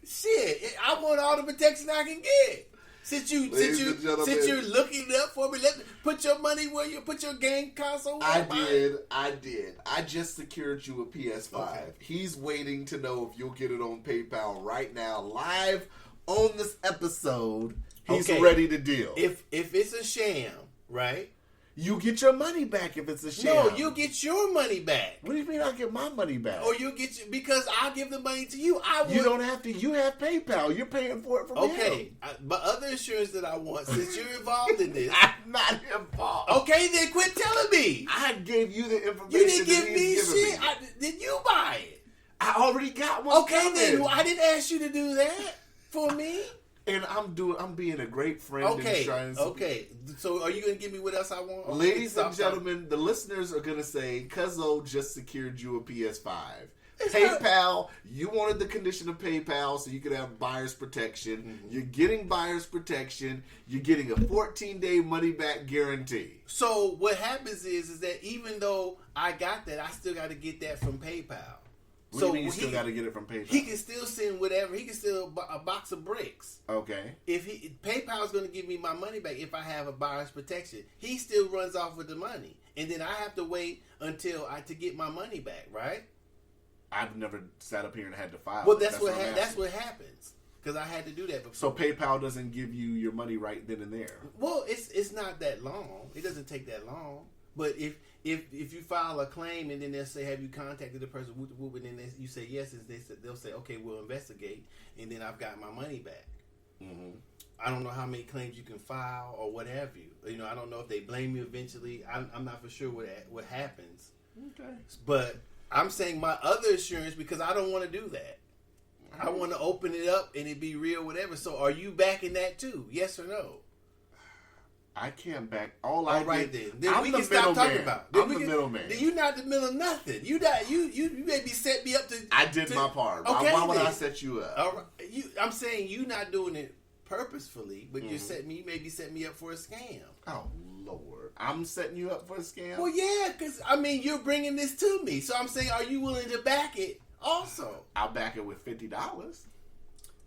Shit, I want all the protection I can get. Since you're looking it up for me, let me put your money where you put your game console. I did. I just secured you a PS5. Okay. He's waiting to know if you'll get it on PayPal right now, live on this episode. He's ready to deal. If it's a sham, right? You get your money back if it's a sham. No, you get your money back. What do you mean I get my money back? Or you get because I'll give the money to you. You don't have to. You have PayPal. You're paying for it from him. Okay, but other insurance that I want, since you're involved in this, I'm not involved. Okay, then quit telling me. I gave you the information. You didn't give me shit. Did you buy it? I already got one. Okay, then I didn't ask you to do that for me. And I'm being a great friend. Okay. So are you going to give me what else I want? Ladies and gentlemen, the listeners are going to say, Cuzzo just secured you a PS5. PayPal, you wanted the condition of PayPal so you could have buyer's protection. Mm-hmm. You're getting buyer's protection. You're getting a 14-day money-back guarantee. So what happens is that even though I got that, I still got to get that from PayPal. What do you mean you still got to get it from PayPal? He can still send whatever. He can still a box of bricks. Okay. If PayPal is going to give me my money back if I have a buyer's protection, he still runs off with the money, and then I have to wait until to get my money back. Right? I've never sat up here and had to file. Well, that's what happens because I had to do that before. So PayPal doesn't give you your money right then and there. Well, it's not that long. It doesn't take that long. But if you file a claim and then they'll say, have you contacted the person, and then you say yes, and they'll say, okay, we'll investigate, and then I've got my money back. Mm-hmm. I don't know how many claims you can file or what have you. You know, I don't know if they blame you eventually. I'm not for sure what happens. Okay. But I'm saying my other insurance because I don't want to do that. I want to open it up and it be real, whatever. So are you backing that too? Yes or no? I can't back all right then. Then we can stop talking about it. I'm the middleman. Then you're not the middle of nothing. You maybe set me up to. I did my part. Okay, why would I set you up? All right. I'm saying you not doing it purposefully, but you maybe set me up for a scam. Oh Lord, I'm setting you up for a scam. Well, yeah, because I mean you're bringing this to me, so I'm saying, are you willing to back it? Also, I'll back it with $50.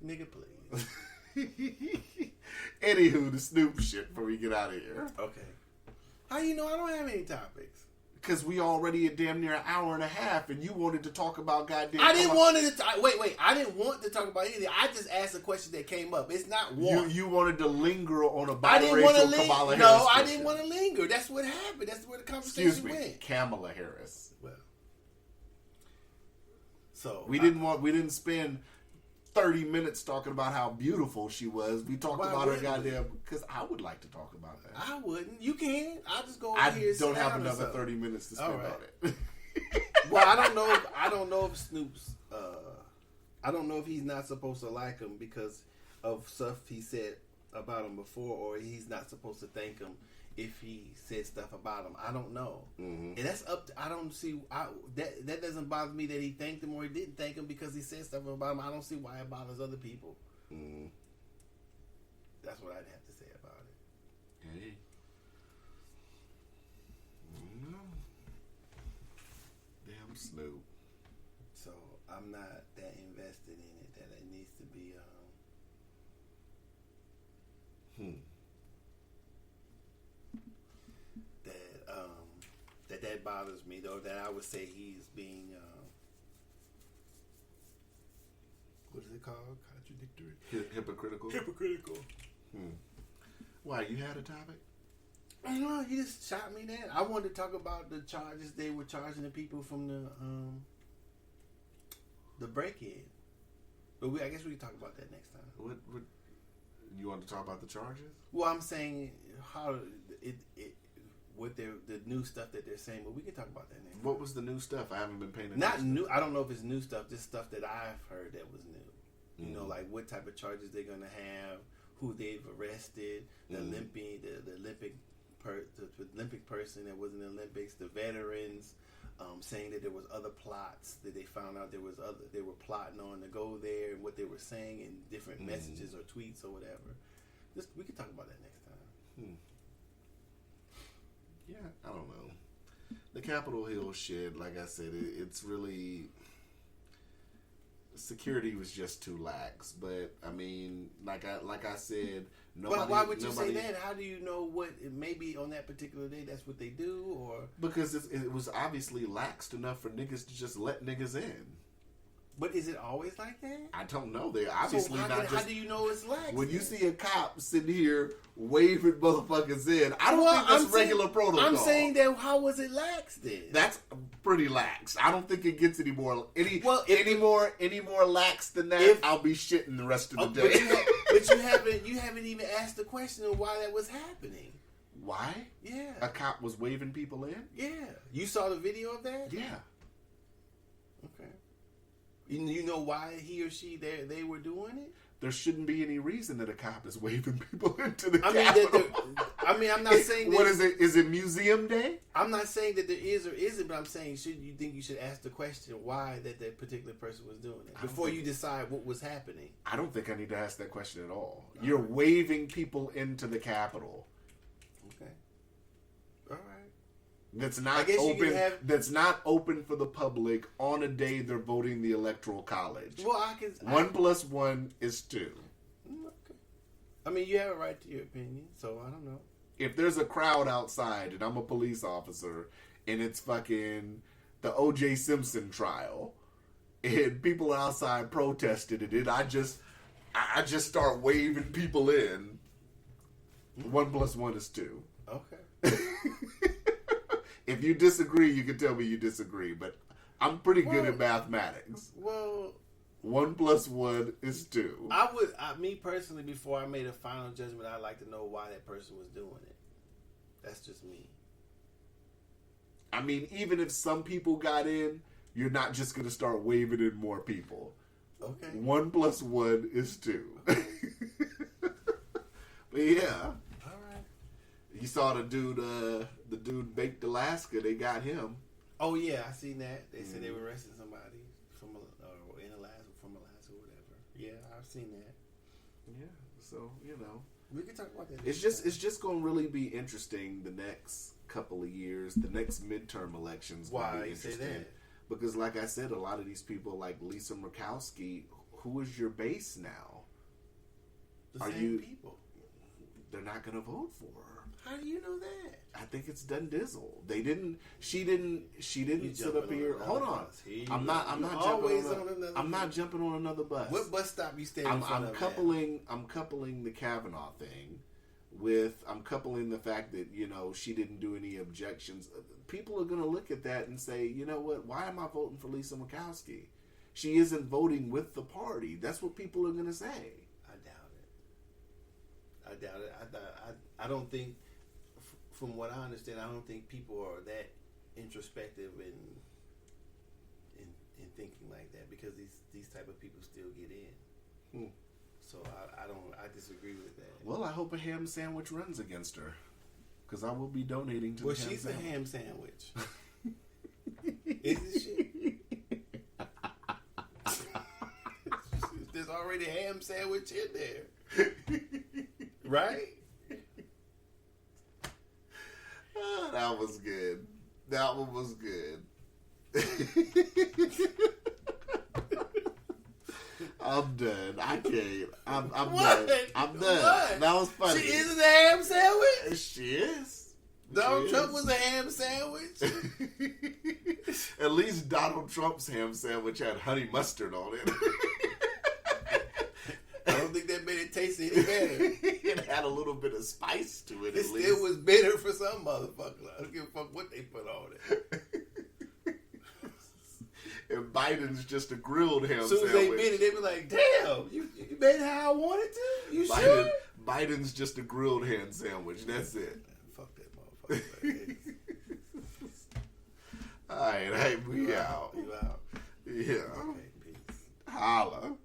Nigga, please. Anywho, the Snoop shit before we get out of here. Okay. How you know I don't have any topics? Because we already at damn near an hour and a half, and you wanted to talk about goddamn. I didn't want to. Wait. I didn't want to talk about anything. I just asked a question that came up. It's not one. You wanted to linger on a I didn't want biracial to Kamala Harris. No, I question. didn't want to linger. That's what happened. That's where the conversation Excuse me, went. Kamala Harris. Well, so We didn't spend 30 minutes talking about how beautiful she was. We talked Why about her wouldn't goddamn. Because I would like to talk about that. I wouldn't. You can. I'll just go over I here. and don't sit have down or another something. 30 minutes to spend All right. on it. Well, I don't know if Snoop's. I don't know if he's not supposed to like him because of stuff he said about him before, or he's not supposed to thank him if he said stuff about him. I don't know, and that's up to. I don't see. That doesn't bother me that he thanked him or he didn't thank him because he said stuff about him. I don't see why it bothers other people. That's what I'd have to say about it. Hey. Damn Snoop. So I'm not that invested in it that it needs to be. That bothers me though. That I would say he's being. What is it called? Contradictory. Hypocritical. Hypocritical. Why, you had a topic? I don't know. You just shot me that. I wanted to talk about the charges they were charging the people from the break-in. But I guess we can talk about that next time. What you want to talk about the charges? Well, I'm saying how what the new stuff that they're saying, but we can talk about that next time. What was the new stuff? I haven't been paying attention. Not new. I don't know if it's new stuff. Just stuff that I've heard that was new. You know, like what type of charges they're gonna have, who they've arrested, the Olympic, the Olympic person that was in the Olympics, the veterans, saying that there was other plots that they found out they were plotting on to go there, and what they were saying in different messages or tweets or whatever. We can talk about that next time. Yeah, I don't know. The Capitol Hill shit, like I said, it's really... Security was just too lax, but I mean, like I said, nobody. But why would you say that? How do you know what? Maybe on that particular day, that's what they do, or because it was obviously laxed enough for niggas to just let niggas in. But is it always like that? I don't know. They're obviously not just. How do you know it's lax? When you see a cop sitting here waving motherfuckers in, I don't think that's regular protocol. I'm saying that. How was it lax then? That's pretty lax. I don't think it gets any more lax than that. I'll be shitting the rest of the day. But you haven't even asked the question of why that was happening. Why? Yeah. A cop was waving people in? Yeah. You saw the video of that? Yeah. Okay. You know why he or she they were doing it? There shouldn't be any reason that a cop is waving people into the Capitol. I'm not saying that. What is it? Is it museum day? I'm not saying that there is or isn't, but I'm saying you should ask the question why that particular person was doing it before you decide what was happening. I don't think I need to ask that question at all. You're waving people into the Capitol. Okay. All right. That's not open. That's not open for the public on a day they're voting the Electoral College. Well, 1 + 1 is 2. Okay. I mean, you have a right to your opinion, so I don't know. If there's a crowd outside and I'm a police officer and it's fucking the O.J. Simpson trial and people outside protested it, I just start waving people in. 1 + 1 is 2. Okay. If you disagree, you can tell me you disagree, but I'm pretty good at mathematics. Well, 1 + 1 is 2. Me personally, before I made a final judgment, I'd like to know why that person was doing it. That's just me. I mean, even if some people got in, you're not just going to start waving in more people. Okay. 1 + 1 is 2. But yeah. You saw the dude baked Alaska. They got him. Oh yeah, I seen that. They said they were arresting somebody from Alaska, or whatever. Yeah, I've seen that. Yeah, so we can talk about that. It's just going to really be interesting the next couple of years. The next midterm elections. Why be you say interesting. that? Because, like I said, a lot of these people, like Lisa Murkowski, who is your base now? The same people. They're not going to vote for her. How do you know that? I think it's done dizzle. She didn't sit up here. Hold on. I'm not jumping on another bus. What bus stop you staying in front of? I'm coupling the Kavanaugh thing with I'm coupling the fact that, you know, she didn't do any objections. People are going to look at that and say, you know what? Why am I voting for Lisa Murkowski? She isn't voting with the party. That's what people are going to say. I doubt it. I don't think, from what I understand, I don't think people are that introspective in thinking like that, because these type of people still get in. So I disagree with that. Well, I hope a ham sandwich runs against her, because I will be donating to. Well, the ham she's sandwich. a ham sandwich. Isn't she? There's already a ham sandwich in there, right? Oh, that was good. That one was good. I'm done. I can't. I'm done. I'm done. What? That was funny. She isn't a ham sandwich? She is. Donald Trump was a ham sandwich? At least Donald Trump's ham sandwich had honey mustard on it. I don't think that made it taste any better. It had a little bit of spice to it. It still was bitter for some motherfucker. I don't give a fuck what they put on it. And Biden's just a grilled ham as soon as sandwich. they made it, they were like, damn, you made it how I wanted to? You sure? Biden's just a grilled ham sandwich. That's it. Fuck that motherfucker. All right, hey, we out. You out. Yeah. Okay, peace. Holla.